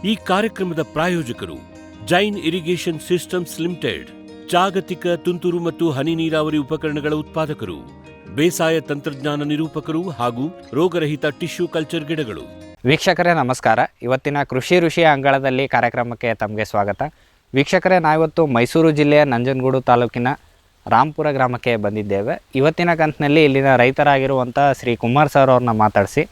ಈ ಕಾರ್ಯಕ್ರಮದ ಪ್ರಾಯೋಜಕರು ಜೈನ್ ಇರಿಗೇಷನ್ ಸಿಸ್ಟಮ್ಸ್ ಲಿಮಿಟೆಡ್, ಜಾಗತಿಕ ತುಂತುರು ಮತ್ತು ಹನಿ ನೀರಾವರಿ ಉಪಕರಣಗಳ ಉತ್ಪಾದಕರು, ಬೇಸಾಯ ತಂತ್ರಜ್ಞಾನ ನಿರೂಪಕರು ಹಾಗೂ ರೋಗರಹಿತ ಟಿಶ್ಯೂ ಕಲ್ಚರ್ ಗಿಡಗಳು. ವೀಕ್ಷಕರೇ ನಮಸ್ಕಾರ. ಇವತ್ತಿನ ಕೃಷಿ ಋಷಿಯ ಅಂಗಳದಲ್ಲಿ ಕಾರ್ಯಕ್ರಮಕ್ಕೆ ತಮಗೆ ಸ್ವಾಗತ. ವೀಕ್ಷಕರೇ, ನಾವಿವತ್ತು ಮೈಸೂರು ಜಿಲ್ಲೆಯ ನಂಜನಗೂಡು ತಾಲೂಕಿನ ರಾಂಪುರ ಗ್ರಾಮಕ್ಕೆ ಬಂದಿದ್ದೇವೆ. ಇವತ್ತಿನ ಕಂತಿನಲ್ಲಿ ಇಲ್ಲಿನ ರೈತರಾಗಿರುವಂಥ ಶ್ರೀ ಕುಮಾರ್ ಸರ್ ಅವ್ರನ್ನ ಮಾತಾಡಿಸಿ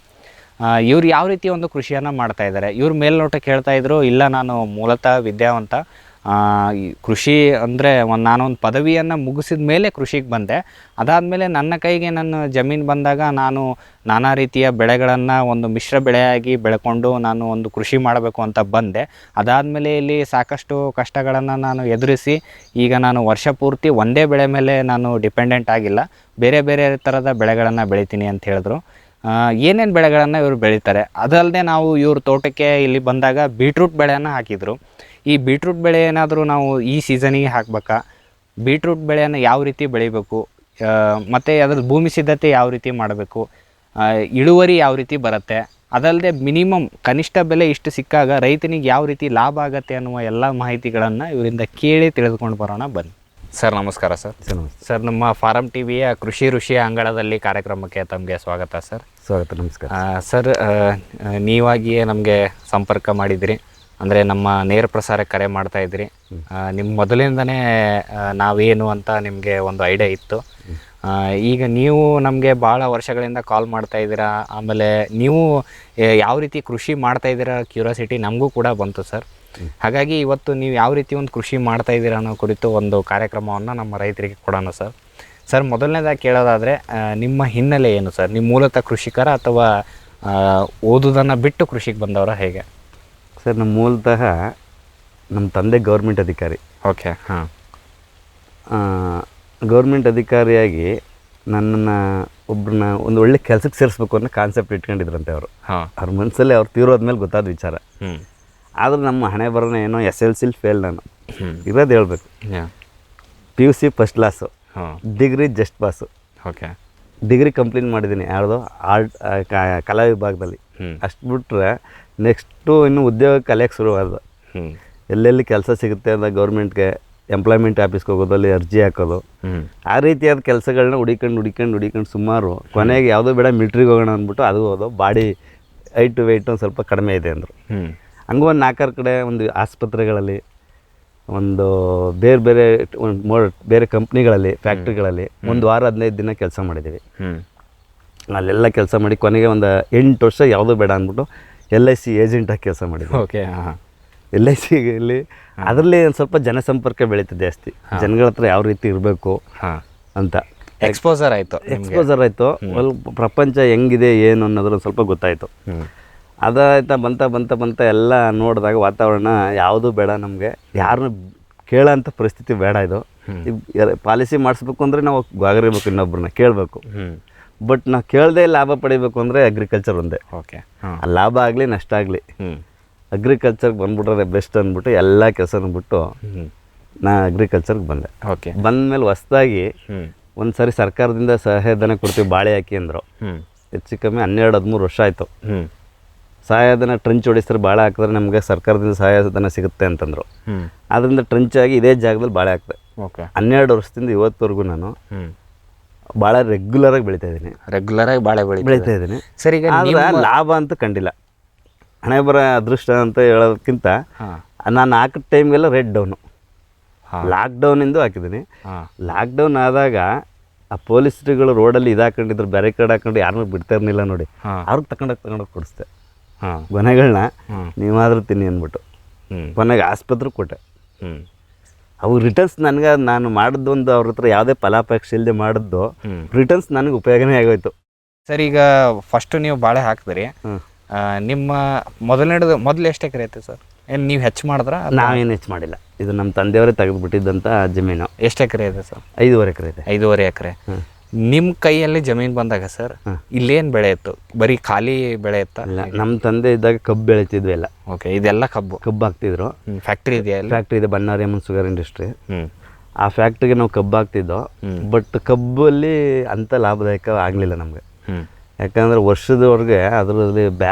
ಇವ್ರು ಯಾವ ರೀತಿ ಒಂದು ಕೃಷಿಯನ್ನು ಮಾಡ್ತಾಯಿದ್ದಾರೆ. ಇವ್ರ ಮೇಲ್ನೋಟಕ್ಕೆ ಹೇಳ್ತಾ ಇದ್ರು, ಇಲ್ಲ ನಾನು ಮೂಲತಃ ವಿದ್ಯಾವಂತ, ಕೃಷಿ ಅಂದರೆ ನಾನೊಂದು ಪದವಿಯನ್ನು ಮುಗಿಸಿದ ಮೇಲೆ ಕೃಷಿಗೆ ಬಂದೆ. ಅದಾದಮೇಲೆ ನನ್ನ ಕೈಗೆ ನನ್ನ ಜಮೀನು ಬಂದಾಗ ನಾನು ನಾನಾ ರೀತಿಯ ಬೆಳೆಗಳನ್ನು ಒಂದು ಮಿಶ್ರ ಬೆಳೆಯಾಗಿ ಬೆಳ್ಕೊಂಡು ನಾನು ಒಂದು ಕೃಷಿ ಮಾಡಬೇಕು ಅಂತ ಬಂದೆ. ಅದಾದಮೇಲೆ ಇಲ್ಲಿ ಸಾಕಷ್ಟು ಕಷ್ಟಗಳನ್ನು ನಾನು ಎದುರಿಸಿ ಈಗ ನಾನು ವರ್ಷ ಪೂರ್ತಿ ಒಂದೇ ಬೆಳೆ ಮೇಲೆ ನಾನು ಡಿಪೆಂಡೆಂಟ್ ಆಗಿಲ್ಲ, ಬೇರೆ ಬೇರೆ ಥರದ ಬೆಳೆಗಳನ್ನು ಬೆಳಿತೀನಿ ಅಂತ ಹೇಳಿದ್ರು. ಏನೇನು ಬೆಳೆಗಳನ್ನು ಇವರು ಬೆಳೀತಾರೆ. ಅದಲ್ಲದೆ ನಾವು ಇವ್ರ ತೋಟಕ್ಕೆ ಇಲ್ಲಿ ಬಂದಾಗ ಬೀಟ್ರೂಟ್ ಬೆಳೆಯನ್ನು ಹಾಕಿದರು. ಈ ಬೀಟ್ರೂಟ್ ಬೆಳೆ ಏನಾದರೂ ನಾವು ಈ ಸೀಸನಿಗೆ ಹಾಕಬೇಕಾ, ಬೀಟ್ರೂಟ್ ಬೆಳೆಯನ್ನು ಯಾವ ರೀತಿ ಬೆಳಿಬೇಕು, ಮತ್ತು ಅದ್ರ ಭೂಮಿ ಸಿದ್ಧತೆ ಯಾವ ರೀತಿ ಮಾಡಬೇಕು, ಇಳುವರಿ ಯಾವ ರೀತಿ ಬರುತ್ತೆ, ಅದಲ್ಲದೆ ಮಿನಿಮಮ್ ಕನಿಷ್ಠ ಬೆಲೆ ಇಷ್ಟು ಸಿಕ್ಕಾಗ ರೈತನಿಗೆ ಯಾವ ರೀತಿ ಲಾಭ ಆಗುತ್ತೆ ಅನ್ನುವ ಎಲ್ಲ ಮಾಹಿತಿಗಳನ್ನು ಇವರಿಂದ ಕೇಳಿ ತಿಳಿದುಕೊಂಡು ಬರೋಣ ಬನ್ನಿ. ಸರ್ ನಮಸ್ಕಾರ. ಸರ್ ನಮ್ಮ ಫಾರಂ ಟಿವಿಯ ಕೃಷಿ ಋಷಿಯ ಅಂಗಳದಲ್ಲಿ ಕಾರ್ಯಕ್ರಮಕ್ಕೆ ತಮಗೆ ಸ್ವಾಗತ ಸರ್. ಸ್ವಾಗತ. ನಮಸ್ಕಾರ ಸರ್. ನೀವಾಗಿಯೇ ನಮಗೆ ಸಂಪರ್ಕ ಮಾಡಿದಿರಿ, ಅಂದರೆ ನಮ್ಮ ನೇರ ಪ್ರಸಾರಕ್ಕೆ ಕರೆ ಮಾಡ್ತಾಯಿದ್ರಿ. ನಿಮ್ಮ ಮೊದಲಿಂದನೇ ನಾವೇನು ಅಂತ ನಿಮಗೆ ಒಂದು ಐಡಿಯಾ ಇತ್ತು. ಈಗ ನೀವು ನಮಗೆ ಭಾಳ ವರ್ಷಗಳಿಂದ ಕಾಲ್ ಮಾಡ್ತಾಯಿದ್ದೀರಾ. ಆಮೇಲೆ ನೀವು ಯಾವ ರೀತಿ ಕೃಷಿ ಮಾಡ್ತಾಯಿದ್ದೀರಾ ಕ್ಯೂರಿಯಾಸಿಟಿ ನಮಗೂ ಕೂಡ ಬಂತು ಸರ್. ಹಾಗಾಗಿ ಇವತ್ತು ನೀವು ಯಾವ ರೀತಿ ಒಂದು ಕೃಷಿ ಮಾಡ್ತಾಯಿದ್ದೀರಾ ಅನ್ನೋ ಕುರಿತು ಒಂದು ಕಾರ್ಯಕ್ರಮವನ್ನು ನಮ್ಮ ರೈತರಿಗೆ ಕೊಡೋಣ ಸರ್. ಸರ್, ಮೊದಲನೇದಾಗಿ ಕೇಳೋದಾದರೆ ನಿಮ್ಮ ಹಿನ್ನೆಲೆ ಏನು ಸರ್? ನಿಮ್ಮ ಮೂಲತಃ ಕೃಷಿಕರ ಅಥವಾ ಓದೋದನ್ನು ಬಿಟ್ಟು ಕೃಷಿಗೆ ಬಂದವರ, ಹೇಗೆ ಸರ್? ನಮ್ಮ ಮೂಲತಃ ನಮ್ಮ ತಂದೆ ಗೌರ್ಮೆಂಟ್ ಅಧಿಕಾರಿ. ಓಕೆ. ಹಾಂ. ಗೌರ್ಮೆಂಟ್ ಅಧಿಕಾರಿಯಾಗಿ ನನ್ನನ್ನು ಒಬ್ಬರನ್ನ ಒಂದು ಒಳ್ಳೆ ಕೆಲಸಕ್ಕೆ ಸೇರಿಸ್ಬೇಕು ಅನ್ನೋ ಕಾನ್ಸೆಪ್ಟ್ ಇಟ್ಕೊಂಡಿದ್ರಂತೆ ಅವರು. ಅವ್ರ ಮನಸ್ಸಲ್ಲಿ ಅವ್ರು ತೀರೋದ್ಮೇಲೆ ಗೊತ್ತಾದ ವಿಚಾರ. ಆದರೂ ನಮ್ಮ ಹಣೆ ಬರೋಣ ಏನೋ SLC ಫೇಲ್. ನಾನು ಇರೋದು ಹೇಳ್ಬೇಕು, PUC first class, degree just pass. Okay. Degree complete ಮಾಡಿದ್ದೀನಿ ಯಾವುದೋ ಕಲಾ ವಿಭಾಗದಲ್ಲಿ. ಅಷ್ಟು ಬಿಟ್ಟರೆ ನೆಕ್ಸ್ಟು ಇನ್ನು ಉದ್ಯೋಗ ಕಲಿಯೋಕ್ಕೆ ಶುರುವಾದ. ಎಲ್ಲೆಲ್ಲಿ ಕೆಲಸ ಸಿಗುತ್ತೆ ಅಂತ ಗೌರ್ಮೆಂಟ್ಗೆ ಎಂಪ್ಲಾಯ್ಮೆಂಟ್ ಆಫೀಸ್ಗೆ ಹೋಗೋದು, ಅಲ್ಲಿ ಅರ್ಜಿ ಹಾಕೋದು, ಆ ರೀತಿಯಾದ ಕೆಲಸಗಳನ್ನ ಹುಡಿಕೊಂಡು ಸುಮಾರು ಕೊನೆಗೆ ಯಾವುದೋ ಬೇಡ ಮಿಲ್ಟ್ರಿಗೆ ಹೋಗೋಣ ಅಂದ್ಬಿಟ್ಟು ಅದು ಹೋದೋ. ಬಾಡಿ ಹೈಟು ವೆಯ್ಟು ಒಂದು ಸ್ವಲ್ಪ ಕಡಿಮೆ ಇದೆ ಅಂದರು. ಹಂಗೂ ಒಂದು 4 ಕಡೆ ಒಂದು ಆಸ್ಪತ್ರೆಗಳಲ್ಲಿ, ಒಂದು ಬೇರೆ ಕಂಪ್ನಿಗಳಲ್ಲಿ, ಫ್ಯಾಕ್ಟ್ರಿಗಳಲ್ಲಿ ಒಂದು ವಾರ 15 ದಿನ ಕೆಲಸ ಮಾಡಿದ್ದೀವಿ. ಅಲ್ಲೆಲ್ಲ ಕೆಲಸ ಮಾಡಿ ಕೊನೆಗೆ ಒಂದು 8 ವರ್ಷ ಯಾವುದೂ ಬೇಡ ಅಂದ್ಬಿಟ್ಟು LIC ಏಜೆಂಟಾಗಿ ಕೆಲಸ ಮಾಡಿದ್ವಿ. ಓಕೆ. LICಯಲ್ಲಿ ಅದರಲ್ಲಿ ಒಂದು ಸ್ವಲ್ಪ ಜನಸಂಪರ್ಕ ಬೆಳೀತದೆ ಜಾಸ್ತಿ. ಜನಗಳ ಹತ್ರ ಯಾವ ರೀತಿ ಇರಬೇಕು ಅಂತ ಎಕ್ಸ್ಪೋಸರ್ ಆಯಿತು. ಪ್ರಪಂಚ ಹೆಂಗಿದೆ ಏನು ಅನ್ನೋದ್ರ ಸ್ವಲ್ಪ ಗೊತ್ತಾಯಿತು. ಅದಾಯ್ತಾ ಬಂತ ಎಲ್ಲ ನೋಡಿದಾಗ ವಾತಾವರಣ ಯಾವುದೂ ಬೇಡ, ನಮಗೆ ಯಾರನ್ನೂ ಕೇಳೋಂಥ ಪರಿಸ್ಥಿತಿ ಬೇಡ. ಇದು ಪಾಲಿಸಿ ಮಾಡಿಸ್ಬೇಕು ಅಂದರೆ ನಾವು ಗಾಗರಿಬೇಕು, ಇನ್ನೊಬ್ಬರನ್ನ ಕೇಳಬೇಕು. ಬಟ್ ನಾವು ಕೇಳದೆ ಲಾಭ ಪಡಿಬೇಕು ಅಂದರೆ ಅಗ್ರಿಕಲ್ಚರ್ ಒಂದೇ. ಓಕೆ. ಲಾಭ ಆಗಲಿ ನಷ್ಟ ಆಗಲಿ ಅಗ್ರಿಕಲ್ಚರ್ಗೆ ಬಂದ್ಬಿಟ್ರೆ ಬೆಸ್ಟ್ ಅಂದ್ಬಿಟ್ಟು ಎಲ್ಲ ಕೆಲಸನೂ ಬಿಟ್ಟು ನಾ ಅಗ್ರಿಕಲ್ಚರ್ಗೆ ಬಂದೆ. ಓಕೆ. ಬಂದಮೇಲೆ ಹೊಸ್ದಾಗಿ ಒಂದು ಸಾರಿ ಸರ್ಕಾರದಿಂದ ಸಹಾಯಧನ ಕೊಡ್ತೀವಿ ಬಾಳೆ ಹಾಕಿ ಅಂದರು. ಹೆಚ್ಚು ಕಮ್ಮಿ 12-13 ವರ್ಷ ಆಯಿತು. ಸಹಾಯಧನ ಟ್ರಂಚ್ ಹೊಡಿಸ್ತಾರೆ, ಬಾಳೆ ಹಾಕಿದ್ರೆ ನಮಗೆ ಸರ್ಕಾರದಿಂದ ಸಹಾಯಧನ ಸಿಗುತ್ತೆ ಅಂತಂದರು. ಅದರಿಂದ ಟ್ರಂಚ್ ಆಗಿ ಇದೇ ಜಾಗದಲ್ಲಿ ಬಾಳೆ ಹಾಕ್ದೆ. 12 ವರ್ಷದಿಂದ ಇವತ್ತವರೆಗೂ ನಾನು ಭಾಳ ರೆಗ್ಯುಲರಾಗಿ ಬೆಳೀತಾ ಇದ್ದೀನಿ. ಬೆಳೀತಾ ಇದ್ದೀನಿ. ಸರಿ. ಈಗ ಲಾಭ ಅಂತೂ ಕಂಡಿಲ್ಲ. ಹಣೆ ಬರ ಅದೃಷ್ಟ ಅಂತ ಹೇಳೋದಕ್ಕಿಂತ ನಾನು ಹಾಕಿದ ಟೈಮ್ಗೆಲ್ಲ ರೇಟ್ ಡೌನು. ಲಾಕ್ಡೌನಿಂದ ಹಾಕಿದ್ದೀನಿ. ಲಾಕ್ಡೌನ್ ಆದಾಗ ಆ ಪೊಲೀಸ್ರುಗಳು ರೋಡಲ್ಲಿ ಹಾಕೊಂಡಿದ್ರು, ಬ್ಯಾರಿಕೇಡ್ ಹಾಕೊಂಡು ಯಾರನ್ನೂ ಬಿಡ್ತಾ ಇರಲಿಲ್ಲ ನೋಡಿ. ಅವ್ರಿಗೆ ತಗೊಂಡೋಗಿ ಕೊಡಿಸ್ದೆ ಕೊನೆಗಳನ್ನ. ನೀವಾದರೂ ತಿನ್ನಿ ಅಂದ್ಬಿಟ್ಟು ಕೊನೆಗೆ ಆಸ್ಪತ್ರೆ ಕೊಟ್ಟೆ. ಅವು ರಿಟರ್ನ್ಸ್ ನನಗೆ ನಾನು ಮಾಡಿದ್ದು ಒಂದು ಅವ್ರ ಹತ್ರ ಯಾವುದೇ ಫಲಾಪೇಕ್ಷೆ ಇಲ್ಲದೆ ಮಾಡಿದ್ದು ರಿಟರ್ನ್ಸ್ ನನಗೆ ಉಪಯೋಗನೇ ಆಗೋಯ್ತು. ಸರ್, ಈಗ ಫಸ್ಟು ನೀವು ಬಾಳೆ ಹಾಕಿದ್ರಿ. ನಿಮ್ಮ ಮೊದಲು ಎಷ್ಟು ಎಕರೆ ಐತೆ ಸರ್? ಏನು ನೀವು ಹೆಚ್ಚು ಮಾಡಿದ್ರ? ನಾವೇನು ಹೆಚ್ಚು ಮಾಡಿಲ್ಲ. ಇದು ನಮ್ಮ ತಂದೆಯವರೇ ತೆಗೆದುಬಿಟ್ಟಿದ್ದಂಥ ಜಮೀನು. ಎಷ್ಟು ಎಕರೆ ಇದೆ ಸರ್? 5.5 ಎಕರೆ ಇದೆ. 5.5 ಎಕರೆ. ನಿಮ್ಮ ಕೈಯಲ್ಲಿ ಜಮೀನು ಬಂದಾಗ ಸರ್ ಇಲ್ಲೇನು ಬೆಳೆ ಇತ್ತು? ಬರೀ ಖಾಲಿ ಬೆಳೆ ಇತ್ತ? ಇಲ್ಲ, ನಮ್ಮ ತಂದೆ ಇದ್ದಾಗ ಕಬ್ಬು ಬೆಳೀತಿದ್ವಿ ಎಲ್ಲ. ಓಕೆ. ಇದೆಲ್ಲ ಕಬ್ಬು ಹಾಕ್ತಿದ್ರು. ಫ್ಯಾಕ್ಟ್ರಿ ಇದೆಯಾ? ಫ್ಯಾಕ್ಟ್ರಿ ಇದೆ, ಬನ್ನಾರಿ ಅಮ್ಮನ್ ಶುಗರ್ ಇಂಡಸ್ಟ್ರಿ. ಆ ಫ್ಯಾಕ್ಟ್ರಿಗೆ ನಾವು ಕಬ್ಬು ಹಾಕ್ತಿದ್ದೋ. ಬಟ್ ಕಬ್ಬಲ್ಲಿ ಅಂಥ ಲಾಭದಾಯಕ ಆಗಲಿಲ್ಲ ನಮಗೆ. ಯಾಕಂದರೆ ವರ್ಷದವರೆಗೆ ಅದರಲ್ಲಿ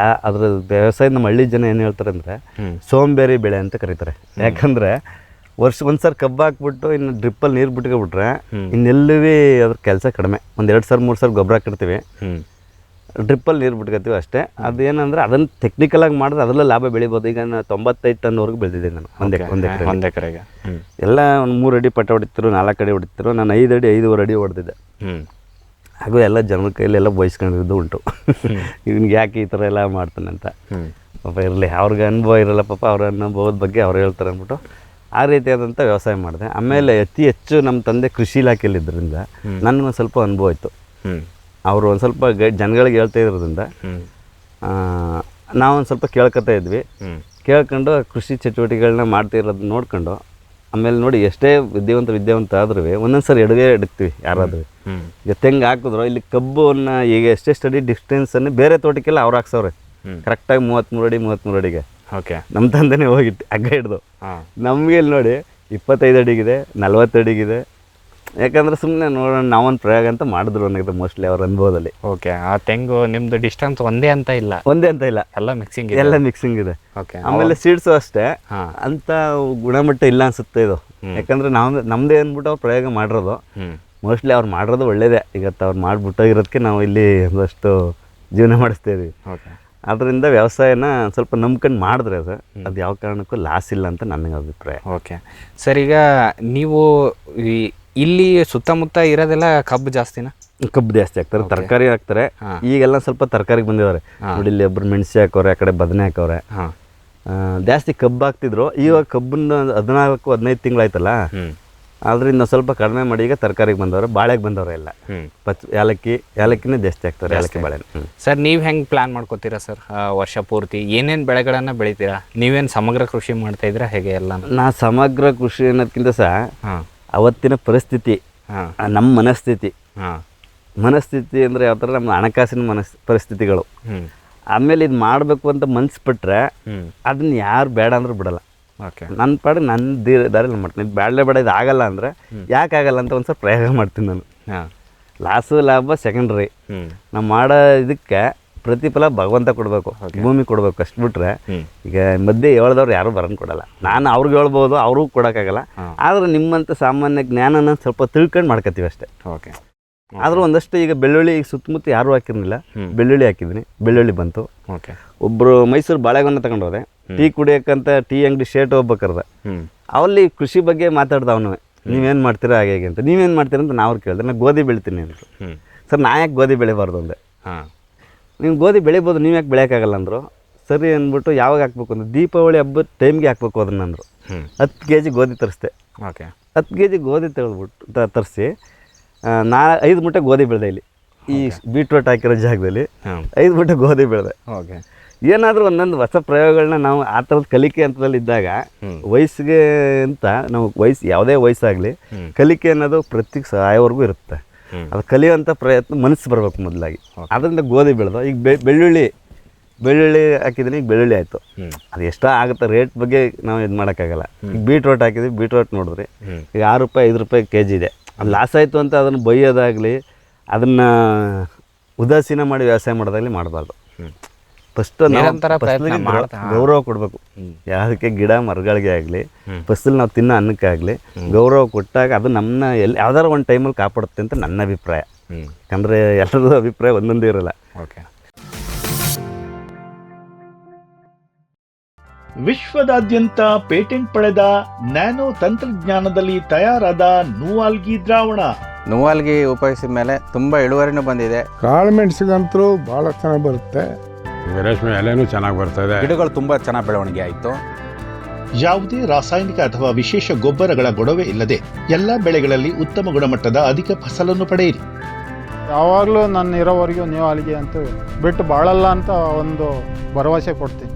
ಅದ್ರ ವ್ಯವಸಾಯ ನಮ್ಮ ಹಳ್ಳಿ ಜನ ಏನು ಹೇಳ್ತಾರೆ ಅಂದರೆ ಸೋಂಬೇರಿ ಬೆಳೆ ಅಂತ ಕರೀತಾರೆ. ಯಾಕಂದರೆ ಒಂದ್ಸರಿ ಕಬ್ಬು ಹಾಕ್ಬಿಟ್ಟು ಇನ್ನು ಡ್ರಿಪ್ಪಲ್ಲಿ ನೀರು ಬಿಟ್ಕೊಬಿಟ್ರೆ ಇನ್ನೆಲ್ಲವೇ ಅದ್ರ ಕೆಲಸ ಕಡಿಮೆ. ಒಂದು 2 ಸರಿ 3 ಸರಿ ಗೊಬ್ಬರ ಹಾಕಿರ್ತೀವಿ, ಡ್ರಿಪ್ಪಲ್ಲಿ ನೀರು ಬಿಟ್ಕೊತೀವಿ ಅಷ್ಟೇ. ಅದೇನಂದರೆ ಅದನ್ನು ಟೆಕ್ನಿಕಲಾಗಿ ಮಾಡಿದ್ರೆ ಅದರಲ್ಲೇ ಲಾಭ ಬೆಳಿಬೋದು. ಈಗ ನಾನು 95 ಟನ್ವರೆಗೂ ಬೆಳೆದಿದ್ದೀನಿ ನಾನು ಒಂದು ಎಕರೆಗೆ. ಎಲ್ಲ ಒಂದು 3 ಅಡಿ ಪಟ್ಟ ಹೊಡಿತಿರು, 4 ಅಡಿ ಹೊಡಿತಿರು. ನಾನು 5 ಅಡಿ 5.5 ಅಡಿ ಹೊಡೆದಿದ್ದೆ. ಹಾಗೂ ಎಲ್ಲ ಜನರ ಕೈಲೆಲ್ಲ ಬಯಸ್ಕೊಂಡಿದ್ದು ಉಂಟು, ಇವ್ನಿಗೆ ಯಾಕೆ ಈ ಥರ ಎಲ್ಲ ಮಾಡ್ತಾನೆ ಅಂತ. ಪಾಪ ಇರಲಿ, ಅವ್ರಿಗೆ ಅನುಭವ ಇರಲ್ಲ, ಪಾಪ ಅವ್ರ ಅನುಭವದ ಬಗ್ಗೆ ಅವ್ರು ಹೇಳ್ತಾರೆ ಅಂದ್ಬಿಟ್ಟು ಆ ರೀತಿಯಾದಂಥ ವ್ಯವಸಾಯ ಮಾಡಿದೆ. ಆಮೇಲೆ ಅತಿ ಹೆಚ್ಚು ನಮ್ಮ ತಂದೆ ಕೃಷಿ ಇಲಾಖೆಯಲ್ಲಿದ್ದರಿಂದ ನನಗೊಂದು ಸ್ವಲ್ಪ ಅನುಭವ ಇತ್ತು. ಅವರು ಒಂದು ಸ್ವಲ್ಪ ಜನಗಳಿಗೆ ಹೇಳ್ತಾ ಇರೋದ್ರಿಂದ ನಾವೊಂದು ಸ್ವಲ್ಪ ಕೇಳ್ಕೊತಾ ಇದ್ವಿ. ಕೇಳ್ಕೊಂಡು ಕೃಷಿ ಚಟುವಟಿಕೆಗಳನ್ನ ಮಾಡ್ತಾ ಇರೋದನ್ನ ನೋಡ್ಕೊಂಡು ಆಮೇಲೆ ನೋಡಿ ಎಷ್ಟೇ ವಿದ್ಯಾವಂತ ಆದ್ರೂ ಒಂದೊಂದು ಸರಿ ಎಡಗ್ತೀವಿ ಯಾರಾದ್ರೂ. ಈಗ ತೆಂಗು ಹಾಕಿದ್ರು ಇಲ್ಲಿ ಕಬ್ಬನ್ನು ಈಗ ಎಷ್ಟೇ ಸ್ಟಡಿ ಡಿಸ್ಟೆನ್ಸನ್ನು ಬೇರೆ ತೋಟಕ್ಕೆಲ್ಲ ಅವ್ರು ಹಾಕ್ಸವ್ರೆ ಕರೆಕ್ಟಾಗಿ 33 ಅಡಿ 33 ಅಡಿಗೆ. ಓಕೆ, ನಮ್ಮ ತಂದೆನೇ ಹೋಗಿಟ್ಟು ಹಗ್ಗ ಹಿಡ್ದು. ನಮಗೆ ಇಲ್ಲಿ ನೋಡಿ 25 ಅಡಿಗಿದೆ, 40 ಅಡಿಗಿದೆ. ಯಾಕಂದ್ರೆ ಸುಮ್ಮನೆ ನೋಡೋಣ ನಾವೊಂದು ಪ್ರಯೋಗ ಅಂತ ಮಾಡಿದ್ರು ಅನ್ನೋದು ಮೋಸ್ಟ್ಲಿ ಅವ್ರ ಅನುಭವದಲ್ಲಿ. ಓಕೆ, ಆ ತೆಂಗು ನಿಮ್ದು ಡಿಸ್ಟೆನ್ಸ್ ಒಂದೇ ಅಂತ ಇಲ್ಲ, ಎಲ್ಲ ಮಿಕ್ಸಿಂಗ್ ಇದೆ. ಓಕೆ, ಆಮೇಲೆ ಸೀಡ್ಸು ಅಷ್ಟೇ ಅಂತ ಗುಣಮಟ್ಟ ಇಲ್ಲ ಅನ್ಸುತ್ತೆ ಇದು. ಯಾಕಂದ್ರೆ ನಮ್ದೇ ಅಂದ್ಬಿಟ್ಟು ಅವ್ರು ಪ್ರಯೋಗ ಮಾಡಿರೋದು. ಮೋಸ್ಟ್ಲಿ ಅವ್ರು ಮಾಡಿರೋದು ಒಳ್ಳೇದೇ. ಇವತ್ತು ಅವ್ರು ಮಾಡಿಬಿಟ್ಟೋಗಿರೋದಕ್ಕೆ ನಾವು ಇಲ್ಲಿ ಒಂದಷ್ಟು ಜೀವನ ಮಾಡಿಸ್ತೀವಿ. ಅದರಿಂದ ವ್ಯವಸಾಯನ ಸ್ವಲ್ಪ ನಂಬ್ಕೊಂಡು ಮಾಡಿದ್ರೆ ಅದು ಯಾವ ಕಾರಣಕ್ಕೂ ಲಾಸ್ ಇಲ್ಲ ಅಂತ ನನಗೆ ಅಭಿಪ್ರಾಯ. ಓಕೆ ಸರ್, ಈಗ ನೀವು ಇಲ್ಲಿ ಸುತ್ತಮುತ್ತ ಇರೋದೆಲ್ಲ ಕಬ್ಬು ಜಾಸ್ತಿನಾ? ಕಬ್ಬು ಜಾಸ್ತಿ ಹಾಕ್ತಾರೆ, ತರಕಾರಿ ಹಾಕ್ತಾರೆ. ಈಗೆಲ್ಲ ಸ್ವಲ್ಪ ತರಕಾರಿಗೆ ಬಂದಿದ್ದಾರೆ ನೋಡಿ. ಇಲ್ಲಿ ಒಬ್ಬರು ಮೆಣಸಿ ಹಾಕವ್ರೆ, ಆ ಕಡೆ ಬದನೆ ಹಾಕವ್ರೆ. ಜಾಸ್ತಿ ಕಬ್ಬು ಹಾಕ್ತಿದ್ರು. ಇವಾಗ ಕಬ್ಬನ್ನ 14-15 ತಿಂಗಳಾಯ್ತಲ್ಲ, ಆದ್ರಿಂದ ಸ್ವಲ್ಪ ಕಡಿಮೆ ಮಾಡಿ ಈಗ ತರಕಾರಿಗೆ ಬಂದವ್ರೆ, ಬಾಳೆಗೆ ಬಂದವ್ರೆ ಎಲ್ಲ. ಏಲಕ್ಕಿನೇ ಜಾಸ್ತಿ ಆಗ್ತಾರೆ, ಏಲಕ್ಕಿ ಬಾಳೆ. ಸರ್, ನೀವು ಹೆಂಗೆ ಪ್ಲಾನ್ ಮಾಡ್ಕೋತೀರಾ ಸರ್ ವರ್ಷ ಪೂರ್ತಿ? ಏನೇನು ಬೆಳೆಗಳನ್ನು ಬೆಳಿತೀರಾ? ನೀವೇನು ಸಮಗ್ರ ಕೃಷಿ ಮಾಡ್ತಾ ಇದ್ದೀರಾ ಹೇಗೆ? ಎಲ್ಲ ನಾ ಸಮಗ್ರ ಕೃಷಿ ಅನ್ನೋದಕ್ಕಿಂತ ಸಹ ಅವತ್ತಿನ ಪರಿಸ್ಥಿತಿ, ನಮ್ಮ ಮನಸ್ಥಿತಿ ಅಂದರೆ ಯಾವ ಥರ ನಮ್ಮ ಹಣಕಾಸಿನ ಪರಿಸ್ಥಿತಿಗಳು. ಆಮೇಲೆ ಇದು ಮಾಡಬೇಕು ಅಂತ ಮನ್ಸು ಪಟ್ಟರೆ ಅದನ್ನ ಯಾರು ಬೇಡ ಅಂದ್ರೂ ಬಿಡಲ್ಲ. ಓಕೆ, ನನ್ನ ಪಾಡಿಗೆ ನನ್ನ ದಾರಿಯಲ್ಲಿ ಮಾಡ್ತೀನಿ. ಇದು ಬೇಡ ಇದು ಆಗಲ್ಲ ಅಂದರೆ ಯಾಕೆ ಆಗಲ್ಲ ಅಂತ ಒಂದು ಸ್ವಲ್ಪ ಪ್ರಯೋಗ ಮಾಡ್ತೀನಿ ನಾನು. ಲಾಸು ಲಾಭ ಸೆಕೆಂಡ್ರಿ. ನಾವು ಮಾಡೋ ಇದಕ್ಕೆ ಪ್ರತಿಫಲ ಭಗವಂತ ಕೊಡಬೇಕು, ಭೂಮಿ ಕೊಡಬೇಕು. ಅಷ್ಟು ಬಿಟ್ರೆ ಈಗ ಮಧ್ಯೆ ಹೇಳ್ದವ್ರು ಯಾರು ಬರೋನ್ ಕೊಡಲ್ಲ. ನಾನು ಅವ್ರಿಗೆ ಹೇಳ್ಬೋದು, ಅವ್ರಿಗೂ ಕೊಡೋಕ್ಕಾಗಲ್ಲ. ಆದರೆ ನಿಮ್ಮಂಥ ಸಾಮಾನ್ಯ ಜ್ಞಾನನ ಸ್ವಲ್ಪ ತಿಳ್ಕೊಂಡು ಮಾಡ್ಕೊತೀವಿ ಅಷ್ಟೇ. ಓಕೆ, ಆದರೂ ಒಂದಷ್ಟು ಈಗ ಬೆಳ್ಳುಳ್ಳಿ ಈಗ ಸುತ್ತಮುತ್ತ ಯಾರೂ ಹಾಕಿರಲಿಲ್ಲ, ಬೆಳ್ಳುಳ್ಳಿ ಹಾಕಿದ್ದೀನಿ. ಬೆಳ್ಳುಳ್ಳಿ ಬಂತು. ಓಕೆ, ಒಬ್ಬರು ಮೈಸೂರು ಬಾಳೆಗೊನೆ ತಗೊಂಡೋದೆ. ಟೀ ಕುಡಿಯೋಕ್ಕಂತ ಟೀ ಅಂಗಡಿ ಶೇಟ್ ಹೋಗ್ಬೇಕಾರ್ದ. ಅವಲ್ಲಿ ಕೃಷಿ ಬಗ್ಗೆ ಮಾತಾಡ್ದ ಅವನು. ನೀವೇನು ಮಾಡ್ತೀರಾ ಹಾಗೆ ಹೇಗೆ ಅಂತ. ನೀವೇನು ಮಾಡ್ತೀರ ಅಂತ ನಾವು ಕೇಳಿದೆ. ನಾನು ಗೋಧಿ ಬೆಳಿತೀನಿ ಅಂತ. ಸರ್, ನಾ ಯಾಕೆ ಗೋಧಿ ಬೆಳಿಬಾರ್ದು ಅಂದೆ. ನೀವು ಗೋಧಿ ಬೆಳಿಬೋದು, ನೀವು ಯಾಕೆ ಬೆಳೆಯೋಕ್ಕಾಗಲ್ಲ ಅಂದರು. ಸರಿ ಅಂದ್ಬಿಟ್ಟು ಯಾವಾಗ ಹಾಕ್ಬೇಕು ಅಂದ್ರೆ ದೀಪಾವಳಿ ಹಬ್ಬದ ಟೈಮ್ಗೆ ಹಾಕ್ಬೇಕು ಅದನ್ನ ಅಂದರು. 10 kg ಗೋಧಿ ತರಿಸ್ದೆ. ಓಕೆ, 10 kg ಗೋಧಿ ತೆಗೆದ್ಬಿಟ್ಟು ತರಿಸಿ 5 ಮೂಟೆ ಗೋಧಿ ಬೆಳೆದೆ. ಇಲ್ಲಿ ಈ ಬೀಟ್ರೋಟ್ ಹಾಕಿರೋ ಜಾಗದಲ್ಲಿ 5 ಮೂಟೆ ಗೋಧಿ ಬೆಳೆದೆ. ಓಕೆ, ಏನಾದರೂ ಒಂದೊಂದು ಹೊಸ ಪ್ರಯೋಗಗಳನ್ನ ನಾವು ಆ ಥರದ ಕಲಿಕೆ ಹಂತದಲ್ಲಿ ಇದ್ದಾಗ ವಯಸ್ಸಿಗೆ ಅಂತ ನಾವು ಯಾವುದೇ ವಯಸ್ಸಾಗಲಿ ಕಲಿಕೆ ಅನ್ನೋದು ಪ್ರತಿ ಸಾಯೋವರೆಗೂ ಇರುತ್ತೆ. ಅದು ಕಲಿಯುವಂಥ ಪ್ರಯತ್ನ ಮನಸ್ಸು ಬರಬೇಕು ಮೊದಲಾಗಿ. ಅದರಿಂದ ಗೋಧಿ ಬೆಳೆದು ಈಗ ಬೆಳ್ಳುಳ್ಳಿ ಹಾಕಿದ್ದೀನಿ. ಈಗ ಬೆಳ್ಳುಳ್ಳಿ ಆಯಿತು. ಅದು ಎಷ್ಟೋ ಆಗುತ್ತೆ, ರೇಟ್ ಬಗ್ಗೆ ನಾವು ಇದು ಮಾಡೋಕ್ಕಾಗಲ್ಲ. ಈಗ ಬೀಟ್ರೋಟ್ ಹಾಕಿದ್ವಿ. ಬೀಟ್ರೋಟ್ ನೋಡಿದ್ರಿ ಈಗ 6 ರೂಪಾಯಿ 5 ರೂಪಾಯಿ kg ಇದೆ. ಅದು ಲಾಸ್ ಆಯಿತು ಅಂತ ಅದನ್ನು ಬೈಯೋದಾಗಲಿ ಅದನ್ನು ಉದಾಸೀನ ಮಾಡಿ ವ್ಯವಸಾಯ ಮಾಡೋದಾಗಲಿ ಮಾಡಬಾರ್ದು. ಫಸ್ಟ್ ಗೌರವ ಕೊಡಬೇಕು. ಯಾವುದಕ್ಕೆ ಗಿಡ ಮರಗಳಿಗೆ ಆಗಲಿ ಫಸಲು ನಾವು ತಿನ್ನೋ ಅನ್ನಕ್ಕಾಗಲಿ ಗೌರವ ಕೊಟ್ಟಾಗ ಅದು ನಮ್ಮನ್ನ ಯಾವ್ದಾರ ಒಂದು ಟೈಮಲ್ಲಿ ಕಾಪಾಡುತ್ತೆ ಅಂತ ನನ್ನ ಅಭಿಪ್ರಾಯ. ಯಾಕಂದರೆ ಎಲ್ಲರದ್ದು ಅಭಿಪ್ರಾಯ ಒಂದೊಂದೇ ಇರಲ್ಲ. ಓಕೆ, ವಿಶ್ವದಾದ್ಯಂತ ಪೇಟೆಂಟ್ ಪಡೆದ ನ್ಯಾನೋ ತಂತ್ರಜ್ಞಾನದಲ್ಲಿ ತಯಾರಾದ ನೂವಾಲ್ಗಿ ದ್ರಾವಣ. ನೂವಾಲ್ಗಿ ಉಪಯೋಗಿಸಿದ ಮೇಲೆ ತುಂಬ ಇಳುವರಿನೂ ಬಂದಿದೆ. ಕಾಳು ಮೆಣಸಿಗಂತೂ ಭಾಳ ಚೆನ್ನಾಗಿ ಬರುತ್ತೆ. ರೇಷ್ಮೆ ಎಲೆನೂ ಚೆನ್ನಾಗಿ ಬರ್ತದೆ. ಗಿಡಗಳು ತುಂಬ ಚೆನ್ನಾಗಿ ಬೆಳವಣಿಗೆ ಆಯಿತು. ಯಾವುದೇ ರಾಸಾಯನಿಕ ಅಥವಾ ವಿಶೇಷ ಗೊಬ್ಬರಗಳ ಗೊಡವೆ ಇಲ್ಲದೆ ಎಲ್ಲ ಬೆಳೆಗಳಲ್ಲಿ ಉತ್ತಮ ಗುಣಮಟ್ಟದ ಅಧಿಕ ಫಸಲನ್ನು ಪಡೆಯಿರಿ. ಯಾವಾಗಲೂ ನನ್ನ ಇರೋವರೆಗೂ ನೀವು ಅಲ್ಲಿಗೆ ಅಂತ ಬಿಟ್ಟು ಬಾಳಲ್ಲ ಅಂತ ಒಂದು ಭರವಸೆ ಕೊಡ್ತೀನಿ.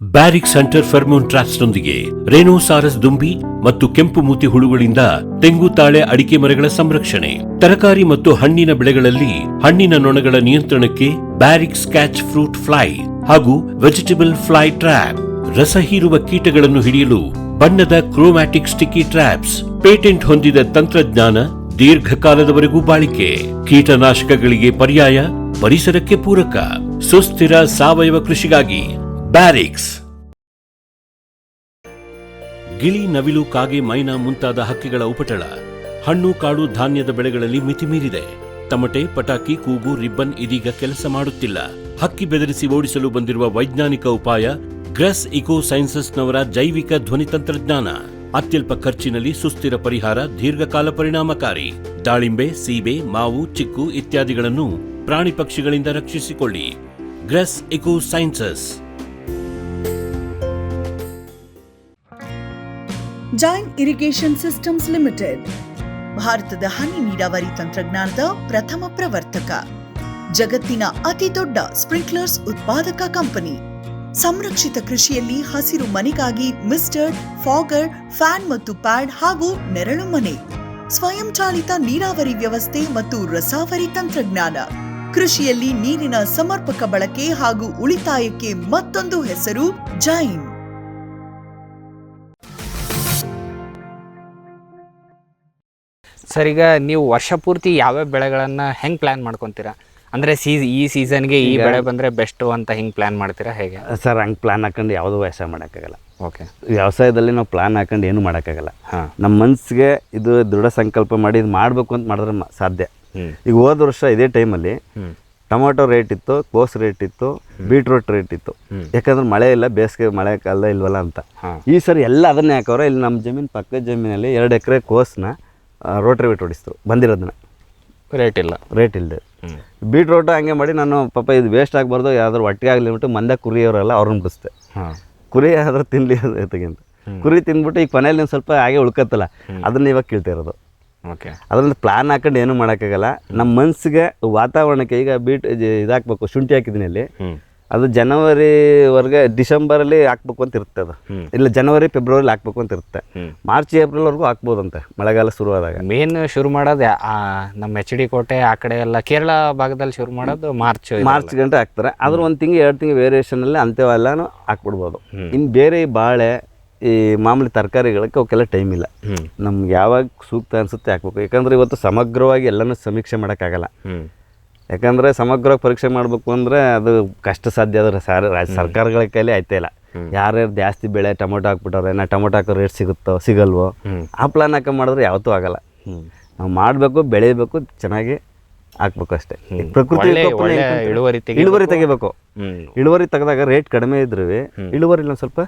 ಬ್ಯಾರಿಕ್ ಸೆಂಟರ್ ಫೆರ್ಮೋನ್ ಟ್ರಾಪ್ಸ್ನೊಂದಿಗೆ ರೇನೋಸಾರಸ್ ದುಂಬಿ ಮತ್ತು ಕೆಂಪು ಮೂತಿ ಹುಳುಗಳಿಂದ ತೆಂಗು, ತಾಳೆ, ಅಡಿಕೆ ಮರಗಳ ಸಂರಕ್ಷಣೆ. ತರಕಾರಿ ಮತ್ತು ಹಣ್ಣಿನ ಬೆಳೆಗಳಲ್ಲಿ ಹಣ್ಣಿನ ನೊಣಗಳ ನಿಯಂತ್ರಣಕ್ಕೆ ಬ್ಯಾರಿಕ್ ಸ್ಕ್ಯಾಚ್ ಫ್ರೂಟ್ ಫ್ಲೈ ಹಾಗೂ ವೆಜಿಟೇಬಲ್ ಫ್ಲೈ ಟ್ರ್ಯಾಪ್. ರಸ ಹೀರುವ ಕೀಟಗಳನ್ನು ಹಿಡಿಯಲು ಬಣ್ಣದ ಕ್ರೋಮ್ಯಾಟಿಕ್ ಸ್ಟಿಕ್ಕಿ ಟ್ರ್ಯಾಪ್ಸ್. ಪೇಟೆಂಟ್ ಹೊಂದಿದ ತಂತ್ರಜ್ಞಾನ, ದೀರ್ಘಕಾಲದವರೆಗೂ ಬಾಳಿಕೆ, ಕೀಟನಾಶಕಗಳಿಗೆ ಪರ್ಯಾಯ, ಪರಿಸರಕ್ಕೆ ಪೂರಕ, ಸುಸ್ಥಿರ ಸಾವಯವ ಕೃಷಿಗಾಗಿ ಬ್ಯಾರಿಕ್ಸ್. ಗಿಳಿ, ನವಿಲು, ಕಾಗೆ, ಮೈನಾ ಮುಂತಾದ ಹಕ್ಕಿಗಳ ಉಪಟಳ ಹಣ್ಣು, ಕಾಳು, ಧಾನ್ಯದ ಬೆಳೆಗಳಲ್ಲಿ ಮಿತಿಮೀರಿದೆ. ತಮಟೆ, ಪಟಾಕಿ, ಕೂಗು, ರಿಬ್ಬನ್ ಇದೀಗ ಕೆಲಸ ಮಾಡುತ್ತಿಲ್ಲ. ಹಕ್ಕಿ ಬೆದರಿಸಿ ಓಡಿಸಲು ಬಂದಿರುವ ವೈಜ್ಞಾನಿಕ ಉಪಾಯ ಗ್ರೆಸ್ ಇಕೋ ಸೈನ್ಸಸ್ನವರ ಜೈವಿಕ ಧ್ವನಿ ತಂತ್ರಜ್ಞಾನ. ಅತ್ಯಲ್ಪ ಖರ್ಚಿನಲ್ಲಿ ಸುಸ್ಥಿರ ಪರಿಹಾರ, ದೀರ್ಘಕಾಲ ಪರಿಣಾಮಕಾರಿ. ದಾಳಿಂಬೆ, ಸೀಬೆ, ಮಾವು, ಚಿಕ್ಕು ಇತ್ಯಾದಿಗಳನ್ನು ಪ್ರಾಣಿ ಪಕ್ಷಿಗಳಿಂದ ರಕ್ಷಿಸಿಕೊಳ್ಳಿ. ಗ್ರೆಸ್ eco sciences. Jain irrigation systems limited ಭಾರತದ ಹನಿ ನೀರಾವರಿ ತಂತ್ರಜ್ಞಾನದ ಪ್ರಥಮ ಪ್ರವರ್ತಕ, ಜಗತ್ತಿನ ಅತಿ ದೊಡ್ಡ ಸ್ಪ್ರಿಂಕ್ಲರ್ಸ್ ಉತ್ಪಾದಕ ಕಂಪನಿ. ಸಂರಕ್ಷಿತ ಕೃಷಿಯಲ್ಲಿ ಹಸಿರು ಮನೆಗಾಗಿ ಮಿಸ್ಟರ್, ಫಾಗರ್, ಫ್ಯಾನ್ ಮತ್ತು ಪ್ಯಾಡ್ ಹಾಗೂ ನೆರಳು ಮನೆ, ಸ್ವಯಂ ಚಾಲಿತ ನೀರಾವರಿ ವ್ಯವಸ್ಥೆ ಮತ್ತು ರಸಾವರಿ ತಂತ್ರಜ್ಞಾನ. ಕೃಷಿಯಲ್ಲಿ ನೀರಿನ ಸಮರ್ಪಕ ಬಳಕೆ ಹಾಗೂ ಉಳಿತಾಯಕ್ಕೆ ಮತ್ತೊಂದು ಹೆಸರು ಜೈನ್. ಸರ್, ಈಗ ನೀವು ವರ್ಷ ಪೂರ್ತಿ ಯಾವ್ಯಾವ ಬೆಳೆಗಳನ್ನು ಹೆಂಗೆ ಪ್ಲ್ಯಾನ್ ಮಾಡ್ಕೊತೀರಾ? ಅಂದರೆ ಈ ಸೀಸನ್ಗೆ ಈ ಬೆಳೆ ಬಂದರೆ ಬೆಸ್ಟು ಅಂತ ಹಿಂಗೆ ಪ್ಲ್ಯಾನ್ ಮಾಡ್ತೀರಾ ಹೇಗೆ? ಸರ್, ಹಂಗೆ ಪ್ಲ್ಯಾನ್ ಹಾಕೊಂಡು ಯಾವುದೂ ವ್ಯವಸಾಯ ಮಾಡೋಕ್ಕಾಗಲ್ಲ. ಓಕೆ, ವ್ಯವಸಾಯದಲ್ಲಿ ನಾವು ಪ್ಲ್ಯಾನ್ ಹಾಕೊಂಡು ಏನೂ ಮಾಡೋಕ್ಕಾಗಲ್ಲ. ನಮ್ಮ ಮನಸ್ಸಿಗೆ ಇದು ದೃಢ ಸಂಕಲ್ಪ ಮಾಡಿ ಇದು ಮಾಡಬೇಕು ಅಂತ ಮಾಡಿದ್ರೆ ಸಾಧ್ಯ. ಈಗ ಹೋದ ವರ್ಷ ಇದೇ ಟೈಮಲ್ಲಿ ಟೊಮೊಟೊ ರೇಟ್ ಇತ್ತು, ಕೋಸ್ ರೇಟ್ ಇತ್ತು, ಬೀಟ್ರೂಟ್ ರೇಟ್ ಇತ್ತು. ಯಾಕಂದ್ರೆ ಮಳೆ ಇಲ್ಲ, ಬೇಸಿಗೆ ಮಳೆ ಕಾಲ ಇಲ್ವಲ್ಲ ಅಂತ. ಈ ಸರಿ ಎಲ್ಲ ಅದನ್ನೇ ಹಾಕೋರೆ. ಇಲ್ಲಿ ನಮ್ಮ ಜಮೀನು, ಪಕ್ಕದ ಜಮೀನಲ್ಲಿ 2 ಎಕರೆ ಕೋಸ್ನ ರೋಟ್ರಿ ಬಿಟ್ಟು ಹೊಡಿಸ್ತು ಬಂದಿರೋದನ್ನ. ರೇಟ್ ಇಲ್ಲದೆ ಬೀಟ್ರೋಟು ಹಂಗೆ ಮಾಡಿ ನಾನು ಪಾಪ ಇದು ವೇಸ್ಟ್ ಆಗಬಾರ್ದು, ಯಾವ್ದಾದ್ರು ಒಟ್ಟಿಗೆ ಆಗಲಿ ಅಂದ್ಬಿಟ್ಟು ಮಂದೆ ಕುರಿಯವರೆಲ್ಲ ಅವ್ರನ್ನ ಬಿಡಿಸ್ದೆ. ಕುರಿ ಆದ್ರೆ ತಿನ್ನಲಿ ತೆಗಿಂತ ಕುರಿ ತಿಂದ್ಬಿಟ್ಟು ಈಗ ಕೊನೆಯಲ್ಲಿ ಒಂದು ಸ್ವಲ್ಪ ಹಾಗೆ ಉಳ್ಕತ್ತಲ್ಲ, ಅದನ್ನ ಇವಾಗ ಕೀಳ್ತಾ ಇರೋದು. ಓಕೆ, ಅದರಲ್ಲಿ ಪ್ಲ್ಯಾನ್ ಹಾಕೊಂಡು ಏನೂ ಮಾಡೋಕ್ಕಾಗಲ್ಲ. ನಮ್ಮ ಮನಸ್ಸಿಗೆ ವಾತಾವರಣಕ್ಕೆ ಈಗ ಇದಾಕಬೇಕು. ಶುಂಠಿ ಹಾಕಿದ್ದೀನಿ ಅಲ್ಲಿ, ಅದು ಜನವರಿವರೆಗೆ, ಡಿಸೆಂಬರಲ್ಲಿ ಹಾಕ್ಬೇಕು ಅಂತ ಇರುತ್ತೆ. ಅದು ಇಲ್ಲ ಜನವರಿ ಫೆಬ್ರವರಿಲಿ ಹಾಕ್ಬೇಕು ಅಂತ ಇರುತ್ತೆ. ಮಾರ್ಚ್ ಏಪ್ರಿಲ್ವರೆಗೂ ಹಾಕ್ಬೋದಂತೆ ಮಳೆಗಾಲ ಶುರುವಾದಾಗ. ಮೇನ್ ಶುರು ಮಾಡೋದು ನಮ್ಮ HD ಕೋಟೆ ಆ ಕಡೆ ಎಲ್ಲ ಕೇರಳ ಭಾಗದಲ್ಲಿ ಶುರು ಮಾಡೋದು ಮಾರ್ಚ್ ಗಂಟೆ ಹಾಕ್ತಾರೆ. ಆದ್ರೆ 1 ತಿಂಗಳು 2 ತಿಂಗಳು ವೇರಿಯೇಷನಲ್ಲಿ ಅಂತ್ಯವೆಲ್ಲನೂ ಹಾಕ್ಬಿಡ್ಬೋದು. ಇನ್ನು ಬೇರೆ ಈ ಬಾಳೆ, ಈ ಮಾಮೂಲಿ ತರಕಾರಿಗಳಿಗೆ ಅವಕ್ಕೆಲ್ಲ ಟೈಮ್ ಇಲ್ಲ. ನಮ್ಗೆ ಯಾವಾಗ ಸೂಕ್ತ ಅನಿಸುತ್ತೆ ಹಾಕ್ಬೇಕು. ಯಾಕಂದರೆ ಇವತ್ತು ಸಮಗ್ರವಾಗಿ ಎಲ್ಲನೂ ಸಮೀಕ್ಷೆ ಮಾಡೋಕ್ಕಾಗಲ್ಲ. ಯಾಕಂದರೆ ಸಮಗ್ರವಾಗಿ ಪರೀಕ್ಷೆ ಮಾಡಬೇಕು ಅಂದರೆ ಅದು ಕಷ್ಟ ಸಾಧ್ಯ. ಆದರೆ ಸರ್ಕಾರಗಳ ಕೈಲಿ ಆಯ್ತಾ ಇಲ್ಲ. ಯಾರ್ಯಾರು ಜಾಸ್ತಿ ಬೆಳೆ ಟೊಮೊಟೊ ಹಾಕ್ಬಿಟ್ಟವ್ರೆ, ನಾ ಟೊಮೊಟೊ ಹಾಕೋ ರೇಟ್ ಸಿಗಲ್ವೋ, ಆ ಪ್ಲಾನ್ ಹಾಕಿ ಮಾಡಿದ್ರೆ ಯಾವತ್ತೂ ಆಗಲ್ಲ. ನಾವು ಮಾಡಬೇಕು, ಬೆಳಿಬೇಕು, ಚೆನ್ನಾಗಿ ಹಾಕ್ಬೇಕು ಅಷ್ಟೇ. ಪ್ರಕೃತಿ ಇಳುವರಿ ತೆಗಿಬೇಕು. ಇಳುವರಿ ತೆಗೆದಾಗ ರೇಟ್ ಕಡಿಮೆ ಇದ್ರೂ ಇಳುವರಿ ಒಂದು ಸ್ವಲ್ಪ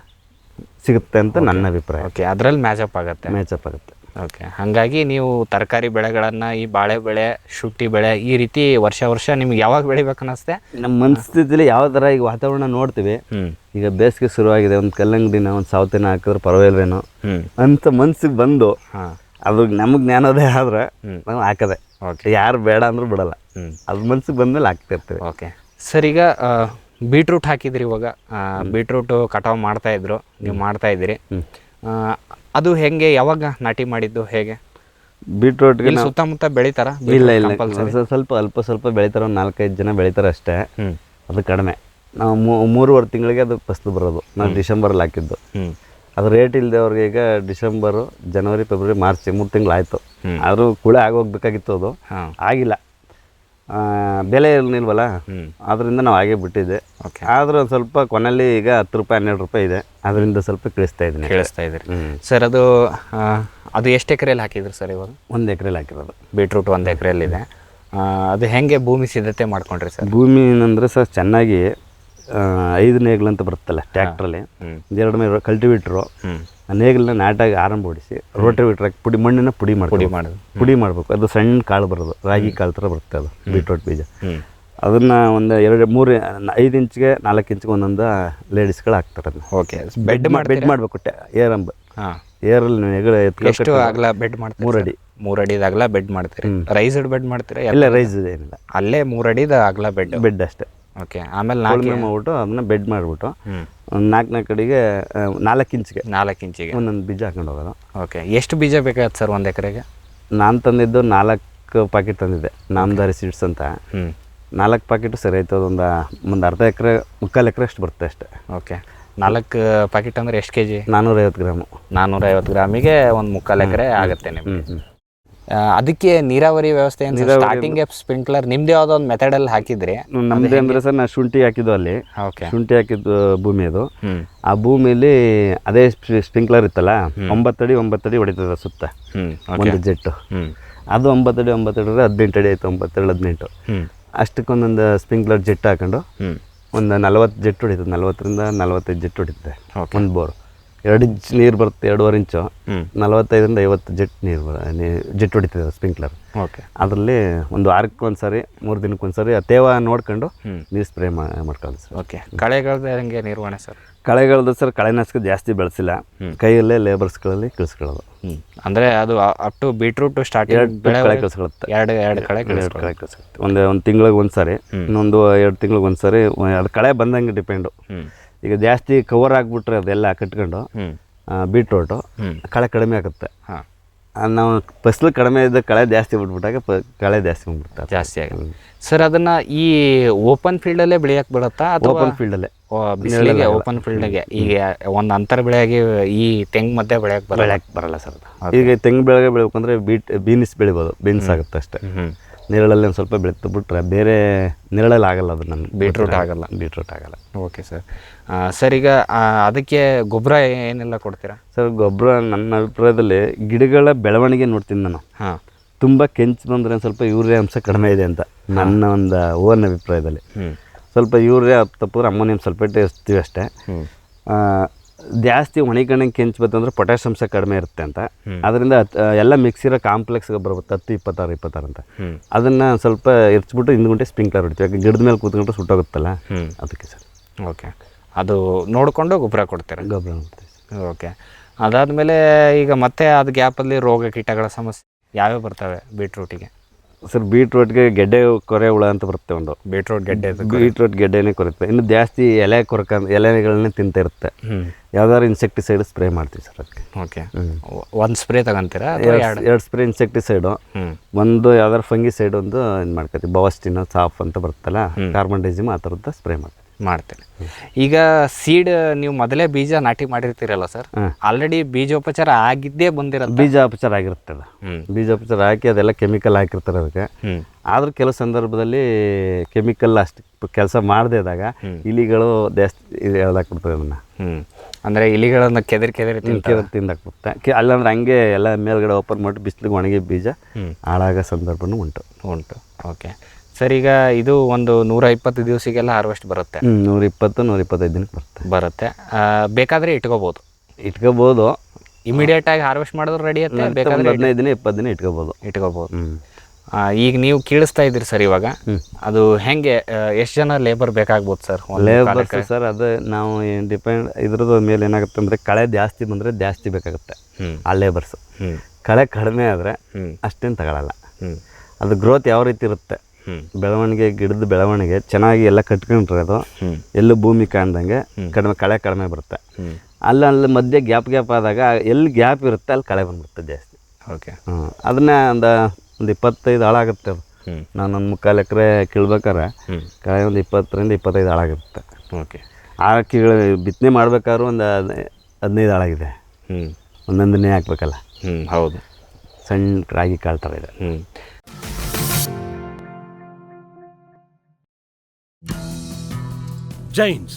ಸಿಗುತ್ತೆ ಅಂತ ನನ್ನ ಅಭಿಪ್ರಾಯ. ಓಕೆ, ಅದರಲ್ಲಿ ಮ್ಯಾಚಪ್ ಆಗುತ್ತೆ. ಓಕೆ, ಹಾಗಾಗಿ ನೀವು ತರಕಾರಿ ಬೆಳೆಗಳನ್ನು, ಈ ಬಾಳೆ ಬೆಳೆ, ಶುಂಠಿ ಬೆಳೆ, ಈ ರೀತಿ ವರ್ಷ ನಿಮ್ಗೆ ಯಾವಾಗ ಬೆಳಿಬೇಕು ಅನ್ನಿಸ್ತೆ? ನಮ್ಮ ಮನಸ್ಥಿತಿಲಿ ಯಾವ ಥರ ಈಗ ವಾತಾವರಣ ನೋಡ್ತೀವಿ. ಈಗ ಬೇಸಿಗೆ ಶುರುವಾಗಿದೆ, ಒಂದು ಕಲ್ಲಂಗಡಿನ, ಒಂದು ಸೌತೆನ ಹಾಕಿದ್ರೆ ಪರವಾಗಿಲ್ವೇನೋ ಅಂತ ಮನ್ಸಿಗೆ ಬಂದು ಅದು ನಮಗೆ ಜ್ಞಾನೋದಯ ಆದ್ರೆ ನಾವು ಹಾಕದೆ. ಯಾರು ಬೇಡ ಅಂದ್ರೂ ಬಿಡಲ್ಲ. ಅದು ಮನ್ಸಿಗೆ ಬಂದ್ಮೇಲೆ ಹಾಕ್ತಿರ್ತೀವಿ. ಓಕೆ ಸರ್, ಈಗ ಬೀಟ್ರೂಟ್ ಹಾಕಿದ್ರಿ. ಇವಾಗ ಬೀಟ್ರೂಟು ಕಟಾವು ಮಾಡ್ತಾಯಿದ್ರು, ನೀವು ಮಾಡ್ತಾಯಿದ್ದೀರಿ. ಅದು ಹೆಂಗೆ, ಯಾವಾಗ ನಾಟಿ ಮಾಡಿದ್ದು, ಹೇಗೆ? ಬೀಟ್ರೂಟ್ಗೆ ಸುತ್ತಮುತ್ತ ಬೆಳಿತಾರ? ಇಲ್ಲ, ಸ್ವಲ್ಪ ಬೆಳಿತಾರೆ. ಒಂದು 4-5 ಜನ ಬೆಳಿತಾರೆ ಅಷ್ಟೇ. ಅದು ಕಡಿಮೆ. ನಾವು 3.5 ತಿಂಗಳಿಗೆ ಅದು ಫಸಲು ಬರೋದು. ನಾವು ಡಿಸೆಂಬರಲ್ಲಿ ಹಾಕಿದ್ದು. ಅದು ರೇಟ್ ಇಲ್ಲದೆ ಅವ್ರಿಗೆ ಈಗ ಡಿಸೆಂಬರು, ಜನವರಿ, ಫೆಬ್ರವರಿ, ಮಾರ್ಚ್ 3 ತಿಂಗಳು ಆಯಿತು. ಆದರೂ ಕುಳೆ ಆಗೋಗ್ಬೇಕಾಗಿತ್ತು. ಅದು ಆಗಿಲ್ಲ, ಬೆಲೆ ಇಲ್ವಲ್ಲ, ಅದರಿಂದ ನಾವು ಹಾಗೆ ಬಿಟ್ಟಿದ್ದೆ. ಆದರೂ ಒಂದು ಸ್ವಲ್ಪ ಕೊನೆಯಲ್ಲಿ ಈಗ 10 ರೂಪಾಯಿ 12 ರೂಪಾಯಿ ಇದೆ. ಅದರಿಂದ ಸ್ವಲ್ಪ ಕೇಳಿಸ್ತಾ ಇದ್ದೀರಿ. ಸರ್, ಅದು ಎಷ್ಟು ಎಕರೆಯಲ್ಲಿ ಹಾಕಿದ್ರಿ ಸರ್? ಇವಾಗ 1 ಎಕರೆಯಲ್ಲಿ ಹಾಕಿರೋದು ಬೀಟ್ರೂಟ್. 1 ಎಕರೆಯಲ್ಲಿದೆ. ಅದು ಹೆಂಗೆ ಭೂಮಿ ಸಿದ್ಧತೆ ಮಾಡ್ಕೊಂಡ್ರಿ ಸರ್? ಭೂಮಿ ಏನಂದರೆ ಸರ್, ಚೆನ್ನಾಗಿ 5 ನೇಗಿಲು ಅಂತ ಬರುತ್ತಲ್ಲ ಟ್ಯಾಕ್ಟ್ರಲ್ಲಿ, 2 ಮೇಲೆ ಕಲ್ಟಿವೇಟ್ರು ನೇಗಿಲನ್ನ ನಾಟಾಗಿ ಆರಂಭ ಹೊಡಿಸಿ ರೋಟೋವೇಟ್ರಾಗಿ ಮಣ್ಣನ್ನು ಪುಡಿ ಮಾಡಬೇಕು. ಅದು ಸಣ್ಣ ಕಾಳು ಬರೋದು, ರಾಗಿ ಕಾಳು ಥರ ಬರುತ್ತೆ. ಅದು ಬೀಟ್ರೂಟ್ ಬೀಜ. ಅದನ್ನು ಒಂದು 5 ಇಂಚ್ಗೆ 4 ಇಂಚ್ಗೆ ಒಂದೊಂದು ಲೇಡೀಸ್ಗಳು ಹಾಕ್ತಾರೆ. ಅದನ್ನ ಓಕೆ, ಬೆಡ್ ಮಾಡಬೇಕು. ಏರಲ್ಲಿ ಎಷ್ಟು ಅಗಲ ಬೆಡ್ ಮಾಡ್ತೀರಿ? 3 ಅಡಿದ ಅಗಲ ಬೆಡ್ ಮಾಡ್ತೀರಿ? ರೈಸ್ಡ್ ಬೆಡ್ ಮಾಡ್ತೀರಾ? ಎಲ್ಲ ರೈಸ್ ಏನಿಲ್ಲ, ಅಲ್ಲೇ 3 ಅಡಿದ ಅಗಲ ಬೆಡ್ ಅಷ್ಟೇ. ಓಕೆ, ಆಮೇಲೆ ಮಾಡ್ಬಿಟ್ಟು ಅದನ್ನ ಬೆಡ್ ಮಾಡಿಬಿಟ್ಟು ಒಂದು 4 ಕಡೆಗೆ 4 ಇಂಚಿಗೆ ಒಂದೊಂದು ಬೀಜ ಹಾಕೊಂಡು ಹೋಗೋದು. ಓಕೆ, ಎಷ್ಟು ಬೀಜ ಬೇಕಾಗತ್ತೆ ಸರ್ 1 ಎಕರೆಗೆ? ನಾನು ತಂದಿದ್ದು 4 ಪ್ಯಾಕೆಟ್ ತಂದಿದ್ದೆ, ನಾಮದಾರಿ ಸೀಡ್ಸ್ ಅಂತ. 4 ಪ್ಯಾಕೆಟು ಸರಿ ಆಯ್ತು. ಒಂದು ಅರ್ಧ ಎಕರೆ, 3/4 ಎಕರೆ ಅಷ್ಟು ಬರುತ್ತೆ ಅಷ್ಟೇ. ಓಕೆ, 4 ಪ್ಯಾಕೆಟ್ ಅಂದರೆ ಎಷ್ಟು kg? 450 ಗ್ರಾಮು. 450 ಗ್ರಾಮಿಗೆ ಒಂದು 3/4 ಎಕರೆ ಆಗುತ್ತೆ ನಿಮಗೆ. ಅದಕ್ಕೆ ನೀರಾವರಿ ವ್ಯವಸ್ಥೆ ನೀರಾವರಿ ಸ್ಟಾರ್ಟಿಂಗ್ ಸ್ಪ್ರಿಂಕ್ಲರ್ ನಿಮ್ದು ಯಾವುದೋ ಒಂದು ಮೆಥಡಲ್ಲಿ ಹಾಕಿದ್ರಿ? ನಮ್ದೇ ಅಂದರೆ ಸರ್ ನಾನು ಶುಂಠಿ ಹಾಕಿದ್ದು ಅಲ್ಲಿ, ಓಕೆ. ಶುಂಠಿ ಹಾಕಿದ್ದು ಭೂಮಿ ಅದು. ಆ ಭೂಮಿಯಲ್ಲಿ ಅದೇ ಸ್ಪ್ರಿಂಕ್ಲರ್ ಇತ್ತಲ್ಲ, 9 ಅಡಿ 9 ಅಡಿ ಹೊಡಿತದೆ ಸುತ್ತ ಒಂದು ಜೆಟ್ಟು. ಅದು 9 ಅಡಿ 9 ಅಡಿ 18 ಅಡಿ ಆಯಿತು, 9 18. ಅಷ್ಟಕ್ಕೊಂದೊಂದು ಸ್ಪ್ರಿಂಕ್ಲರ್ ಜೆಟ್ ಹಾಕೊಂಡು ಒಂದು 40 ಜೆಟ್ ಹೊಡಿತದೆ, 40ರಿಂದ 45 ಜೆಟ್ ಹೊಡಿತದೆ ಒಂದು ಬೋರು. 2 ಇಂಚ್ ನೀರು ಬರುತ್ತೆ, 2.5 ಇಂಚು, 45ರಿಂದ 50 ಜೆಟ್ ಹೊಡಿತದೆ ಸ್ಪ್ರಿಂಕ್ಲರ್. ಓಕೆ. ಅದರಲ್ಲಿ ಒಂದು ವಾರಕ್ಕೆ ಒಂದ್ಸರಿ 3 ದಿನಕ್ಕೆ ಒಂದ್ಸರಿ ತೇವ ನೋಡ್ಕೊಂಡು ನೀರು ಸ್ಪ್ರೇ ಮಾಡ್ಕೊಳ್ಳೋದು ಸರ್. ಓಕೆ. ಕಳೆಗಳದ್ದು ಹೆಂಗೆ ನಿರ್ವಹಣೆ ಸರ್? ಕಳೆಗಳದ್ದು ಸರ್ ಕಳೆನಾಶಕ ಜಾಸ್ತಿ ಬೆಳೆಸಿಲ್ಲ, ಕೈಯಲ್ಲೇ ಲೇಬರ್ಸ್ಗಳಲ್ಲಿ ಕಳಿಸ್ಕೊಳ್ಳೋದು. ಅಂದರೆ ಅದು ಅಪ್ ಟು ಬೀಟ್ರೂಟ್ ಸ್ಟಾರ್ಟಿಂಗ್ ಕಳೆ ಕಳಿಸ್ಕೊಳ್ಳುತ್ತೆ, ಎರಡು ಕಳೆ ಕಳಿಸ್ಕೊಳ್ಳುತ್ತೆ. ಒಂದು ತಿಂಗಳಿಗೆ ಒಂದ್ಸರಿ, ಇನ್ನೊಂದು 2 ತಿಂಗಳಿಗೆ ಒಂದ್ಸರಿ. ಅದು ಕಳೆ ಬಂದಂಗೆ ಡಿಪೆಂಡು. ಈಗ ಜಾಸ್ತಿ ಕವರ್ ಆಗಿಬಿಟ್ರೆ ಅದೆಲ್ಲ ಕಟ್ಕೊಂಡು ಬೀಟ್ರೋಟು ಕಳೆ ಕಡಿಮೆ ಆಗುತ್ತೆ. ನಾವು ಫಸಲು ಕಡಿಮೆ ಇದ್ದ ಕಳೆ ಜಾಸ್ತಿ ಬಿಟ್ಬಿಟ್ಟಾಗ ಕಳೆ ಜಾಸ್ತಿ ಬಂದ್ಬಿಡ್ತಾರೆ, ಜಾಸ್ತಿ ಆಗುತ್ತೆ ಸರ್. ಅದನ್ನು ಈ ಓಪನ್ ಫೀಲ್ಡಲ್ಲೇ ಬೆಳೆಯಕ್ಕೆ ಬೀಳುತ್ತಾ ಅಥವಾ ಓಪನ್ ಫೀಲ್ಡಲ್ಲೇ? ಬಿಸಿಲಿಗೆ ಓಪನ್ ಫೀಲ್ಡ್ಗೆ ಈಗ ಒಂದು ಅಂತರ ಬೆಳೆಯಾಗಿ ಈ ತೆಂಗು ಮಧ್ಯೆ ಬೆಳೆಯಕ್ಕೆ ಬರಲ್ಲ ಸರ್. ಈಗ ತೆಂಗು ಬೆಳೆಗೆ ಬೆಳಬೇಕಂದ್ರೆ ಬೀನ್ಸ್ ಬೆಳಿಬೋದು, ಬೀನ್ಸ್ ಆಗುತ್ತೆ ಅಷ್ಟೇ. ನೀರಲ್ಲಿ ಒಂದು ಸ್ವಲ್ಪ ಬೆಳೆದು ಬಿಟ್ರೆ ಬೇರೆ ನೀರಲ್ಲಿ ಆಗಲ್ಲ, ಅದು ನಮ್ಗೆ ಬೀಟ್ರೂಟ್ ಆಗಲ್ಲ. Okay sir. ಸರ್ ಈಗ ಅದಕ್ಕೆ ಗೊಬ್ಬರ ಏನೆಲ್ಲ ಕೊಡ್ತೀರಾ ಸರ್? ಗೊಬ್ಬರ ನನ್ನ ಅಭಿಪ್ರಾಯದಲ್ಲಿ ಗಿಡಗಳ ಬೆಳವಣಿಗೆ ನೋಡ್ತೀನಿ ನಾನು. ತುಂಬ ಕೆಂಚು ಬಂದರೆ ಸ್ವಲ್ಪ ಯೂರಿಯಾ ಅಂಶ ಕಡಿಮೆ ಇದೆ ಅಂತ ನನ್ನ ಒಂದು ಓನ್ ಅಭಿಪ್ರಾಯದಲ್ಲಿ. ಸ್ವಲ್ಪ ಯೂರಿಯಾ ತಪ್ಪಿದ್ರೆ ಅಮ್ಮೋನಿಯಂ ಸಲ್ಫೇಟ್ ಎಸ್ತೀವಿ ಅಷ್ಟೇ. ಜಾಸ್ತಿ ಒಣಗಣಂಗೆ ಕೆಂಚು ಬಂತಂದ್ರೆ ಪೊಟ್ಯಾಶ್ ಅಂಶ ಕಡಿಮೆ ಇರುತ್ತೆ ಅಂತ. ಅದರಿಂದ ಎಲ್ಲ ಮಿಕ್ಸ್ ಇರೋ ಕಾಂಪ್ಲೆಕ್ಸ್ ಗೊಬ್ಬರ ಬರುತ್ತೆ 10, 26, 26 ಅಂತ. ಅದನ್ನು ಸ್ವಲ್ಪ ಎರ್ಚ್ಬಿಟ್ಟು ಹಿಂದ್ಗುಂಟೆ ಸ್ಪ್ರಿಂಕ್ಲರ್ ಹೊಡಿತೀವಿ, ಯಾಕೆ ಗಿಡದ ಮೇಲೆ ಕೂತ್ಕೊಂಡ್ರೆ ಸುಟ್ಟೋಗುತ್ತಲ್ಲ, ಅದಕ್ಕೆ ಸರ್. ಓಕೆ. ಅದು ನೋಡಿಕೊಂಡು ಗೊಬ್ಬರ ಕೊಡ್ತೀರಾ? ಗೊಬ್ಬರ ಕೊಡ್ತೀವಿ. ಓಕೆ. ಅದಾದಮೇಲೆ ಈಗ ಮತ್ತೆ ಅದು ಗ್ಯಾಪಲ್ಲಿ ರೋಗ ಕೀಟಗಳ ಸಮಸ್ಯೆ ಯಾವ್ಯಾವ ಬರ್ತವೆ ಬೀಟ್ರೂಟಿಗೆ? ಸರ್ ಬೀಟ್ರೂಟ್ಗೆ ಗೆಡ್ಡೆ ಕೊರೆ ಹುಳ ಅಂತ ಬರುತ್ತೆ ಒಂದು. ಬೀಟ್ರೂಟ್ ಗೆಡ್ಡೆನೇ ಕೊರುತ್ತೆ. ಇನ್ನು ಜಾಸ್ತಿ ಎಲೆಗಳನ್ನೇ ತಿಂತಾ ಇರುತ್ತೆ. ಯಾವ್ದಾದ್ರು ಇನ್ಸೆಕ್ಟಿಸೈಡ್ ಸ್ಪ್ರೇ ಮಾಡ್ತೀವಿ ಸರ್ ಅದಕ್ಕೆ. ಓಕೆ. ಒಂದು ಸ್ಪ್ರೇ ತಗೊಂತೀರಾ? 2 ಸ್ಪ್ರೇ ಇನ್ಸೆಕ್ಟಿಸೈಡು, ಒಂದು ಯಾವ್ದಾದ್ರು ಫಂಗಿಸೈಡ್ ಒಂದು ಇದು ಮಾಡ್ಕೊತೀವಿ. ಬವಸ್ಟಿನ ಸಾಫ್ ಅಂತ ಬರುತ್ತಲ್ಲ, ಕಾರ್ಬನ್ಡೈಸಿಮ್, ಆ ಥರದ್ದು ಸ್ಪ್ರೇ ಮಾಡ್ತೇನೆ. ಈಗ ಸೀಡ್ ನೀವು ಮೊದಲೇ ಬೀಜ ನಾಟಿ ಮಾಡಿರ್ತೀರಲ್ಲ ಸರ್, ಆಲ್ರೆಡಿ ಬೀಜೋಪಚಾರ ಆಗಿದ್ದೇ ಬಂದಿರೋದು? ಬೀಜೋಪಚಾರ ಆಗಿರುತ್ತೆ ಅದು. ಬೀಜೋಪಚಾರ ಹಾಕಿ ಅದೆಲ್ಲ ಕೆಮಿಕಲ್ ಹಾಕಿರ್ತಾರೆ ಅದಕ್ಕೆ. ಆದ್ರೂ ಕೆಲವು ಸಂದರ್ಭದಲ್ಲಿ ಕೆಮಿಕಲ್ ಅಷ್ಟು ಕೆಲಸ ಮಾಡದೇ ಇದ್ದಾಗ ಇಲಿಗಳು ಜಾಸ್ತಿ ಹೇಳ್ದಾಕ್ಬಿಡ್ತವೆ ಅದನ್ನ. ಅಂದರೆ ಇಲಿಗಳನ್ನ ಕೆದರಿ ತಿಂದಾಕ್ಬಿಡುತ್ತೆ. ಅಲ್ಲಾಂದ್ರೆ ಹಂಗೆ ಎಲ್ಲ ಮೇಲ್ಗಡೆ ಓಪನ್ ಮಾಡಿ ಬಿಸಿಲಿಗೆ ಒಣಗಿ ಬೀಜ ಹಾಳಾಗೋ ಸಂದರ್ಭನೂ ಉಂಟು. Okay sir. ಈಗ ಇದು ಒಂದು 120 ದಿವಸಕ್ಕೆಲ್ಲ ಹಾರ್ವೆಸ್ಟ್ ಬರುತ್ತೆ? 120-125 ದಿನಕ್ಕೆ ಬರುತ್ತೆ. ಬೇಕಾದರೆ ಇಟ್ಕೋಬೋದು? ಇಮಿಡಿಯೇಟ್ ಆಗಿ ಹಾರ್ವೆಸ್ಟ್ ಮಾಡಿದ್ರೆ ರೆಡಿ ಆಗುತ್ತೆ. 15 ದಿನ 20 ದಿನ ಇಟ್ಕೋಬೋದು. ಈಗ ನೀವು ಕೀಳಿಸ್ತಾ ಇದ್ದೀರಿ ಸರ್ ಇವಾಗ, ಅದು ಹೆಂಗೆ ಎಷ್ಟು ಜನ ಲೇಬರ್ ಬೇಕಾಗ್ಬೋದು ಸರ್? ಲೇಬರ್ಸ್ ಸರ್ ಅದು ನಾವು ಡಿಪೆಂಡ್ ಇದ್ರದ್ದು ಮೇಲೆ ಏನಾಗುತ್ತೆ ಅಂದರೆ ಕಳೆ ಜಾಸ್ತಿ ಬಂದರೆ ಜಾಸ್ತಿ ಬೇಕಾಗುತ್ತೆ ಆ ಲೇಬರ್ಸ್. ಕಳೆ ಕಡಿಮೆ ಆದರೆ ಅಷ್ಟೇನು ತಗೊಳ್ಳಲ್ಲ. ಅದು ಗ್ರೋತ್ ಯಾವ ರೀತಿ ಇರುತ್ತೆ, ಬೆಳವಣಿಗೆ, ಗಿಡದ ಬೆಳವಣಿಗೆ ಚೆನ್ನಾಗಿ ಎಲ್ಲ ಕಟ್ಕೊಂಡ್ರೆ ಅದು ಎಲ್ಲೂ ಭೂಮಿ ಕಾಣ್ದಂಗೆ ಕಳೆ ಕಡಿಮೆ ಬರುತ್ತೆ. ಅಲ್ಲಿ ಮಧ್ಯೆ ಗ್ಯಾಪ್ ಆದಾಗ ಎಲ್ಲಿ ಗ್ಯಾಪ್ ಇರುತ್ತೆ ಅಲ್ಲಿ ಕಳೆ ಬಂದ್ಬಿಡುತ್ತೆ ಜಾಸ್ತಿ. ಓಕೆ. ಅದನ್ನ ಒಂದು 25 ಹಾಳಾಗುತ್ತೆ ಅದು. ನಾನೊಂದು 3/4 ಎಕರೆ ಕೀಳ್ಬೇಕಾರೆ ಕಳೆ ಒಂದು 20-25 ಹಾಳಾಗಿರುತ್ತೆ. ಓಕೆ. ಆ ಬಿತ್ತನೆ ಮಾಡ್ಬೇಕಾದ್ರೂ ಒಂದು 15 ಹಾಳಾಗಿದೆ. ಒಂದೊಂದನ್ನೇ ಹಾಕ್ಬೇಕಲ್ಲ. ಹೌದು. ಸಣ್ಣ ರಾಗಿ ಕಾಳು ಥರ ಇದೆ. ಜೈನ್ಸ್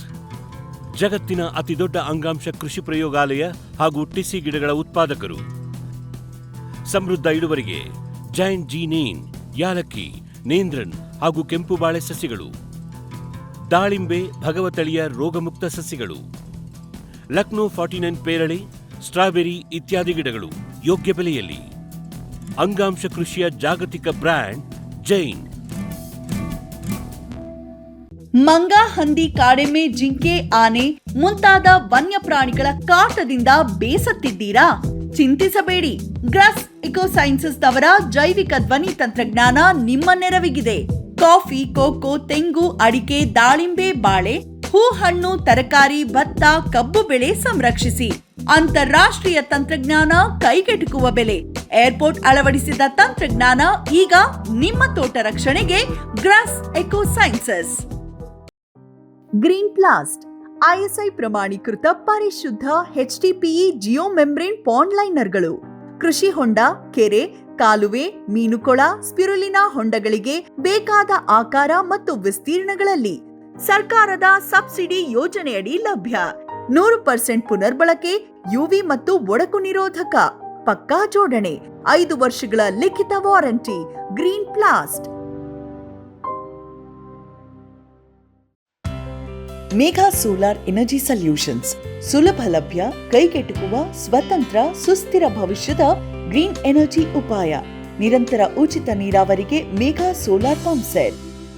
ಜಗತ್ತಿನ ಅತಿದೊಡ್ಡ ಅಂಗಾಂಶ ಕೃಷಿ ಪ್ರಯೋಗಾಲಯ ಹಾಗೂ ಟಿಸಿ ಗಿಡಗಳ ಉತ್ಪಾದಕರು. ಸಮೃದ್ಧ ಇಳುವರಿಗೆ ಜೈನ್ ಜೀನೇನ್, ಯಾಲಕ್ಕಿ, ನೇಂದ್ರನ್ ಹಾಗೂ ಕೆಂಪು ಬಾಳೆ ಸಸಿಗಳು, ದಾಳಿಂಬೆ, ಭಗವತಳಿಯ ರೋಗಮುಕ್ತ ಸಸಿಗಳು, ಲಕ್ನೋ 49 ಪೇರಳೆ, ಸ್ಟ್ರಾಬೆರಿ ಇತ್ಯಾದಿ ಗಿಡಗಳು ಯೋಗ್ಯ ಬೆಲೆಯಲ್ಲಿ. ಅಂಗಾಂಶ ಕೃಷಿಯ ಜಾಗತಿಕ ಬ್ರ್ಯಾಂಡ್ ಜೈನ್. ಮಂಗ, ಹಂದಿ, ಕಾಡೆಮ್ಮೆ, ಜಿಂಕೆ, ಆನೆ ಮುಂತಾದ ವನ್ಯಪ್ರಾಣಿಗಳ ಕಾಟದಿಂದ ಬೇಸತ್ತಿದ್ದೀರಾ? ಚಿಂತಿಸಬೇಡಿ. ಗ್ರಾಸ್ ಇಕೋಸೈನ್ಸಸ್ ಅವರ ಜೈವಿಕ ಧ್ವನಿ ತಂತ್ರಜ್ಞಾನ ನಿಮ್ಮ ನೆರವಿಗಿದೆ. ಕಾಫಿ, ಕೋಕೋ, ತೆಂಗು, ಅಡಿಕೆ, ದಾಳಿಂಬೆ, ಬಾಳೆ, ಹೂ, ಹಣ್ಣು, ತರಕಾರಿ, ಭತ್ತ, ಕಬ್ಬು ಬೆಳೆ ಸಂರಕ್ಷಿಸಿ. ಅಂತಾರಾಷ್ಟ್ರೀಯ ತಂತ್ರಜ್ಞಾನ, ಕೈಗೆಟುಕುವ ಬೆಲೆ. ಏರ್ಪೋರ್ಟ್ ಅಳವಡಿಸಿದ ತಂತ್ರಜ್ಞಾನ ಈಗ ನಿಮ್ಮ ತೋಟ ರಕ್ಷಣೆಗೆ. ಗ್ರಾಸ್ ಇಕೋಸೈನ್ಸಸ್. ಗ್ರೀನ್ ಪ್ಲಾಸ್ಟ್ ISI ಪ್ರಮಾಣೀಕೃತ ಪರಿಶುದ್ಧ HDPE ಜಿಯೋ ಮೆಂಬ್ರೇನ್ ಪಾಂಡ್ ಲೈನರ್ಗಳು. ಕೃಷಿ ಹೊಂಡ, ಕೆರೆ, ಕಾಲುವೆ, ಮೀನುಕೊಳ, ಸ್ಪಿರುಲಿನಾ ಹೊಂಡಗಳಿಗೆ ಬೇಕಾದ ಆಕಾರ ಮತ್ತು ವಿಸ್ತೀರ್ಣಗಳಲ್ಲಿ ಸರ್ಕಾರದ ಸಬ್ಸಿಡಿ ಯೋಜನೆಯಡಿ ಲಭ್ಯ. 100% ಪುನರ್ಬಳಕೆ, ಯುವಿ ಮತ್ತು ಒಡಕು ನಿರೋಧಕ, ಪಕ್ಕಾ ಜೋಡಣೆ, 5 ವರ್ಷಗಳ ಲಿಖಿತ warranty. Green plast. Megha solar energy solutions. ಸುಲಭ ಲಭ್ಯ, ಕೈಗೆಟುಕುವ, ಸ್ವತಂತ್ರ, ಸುಸ್ಥಿರ ಭವಿಷ್ಯದ ಗ್ರೀನ್ ಎನರ್ಜಿ ಉಪಾಯ. ನಿರಂತರ ಉಚಿತ ನೀರಾವರಿಗೆ Megha solar pump set,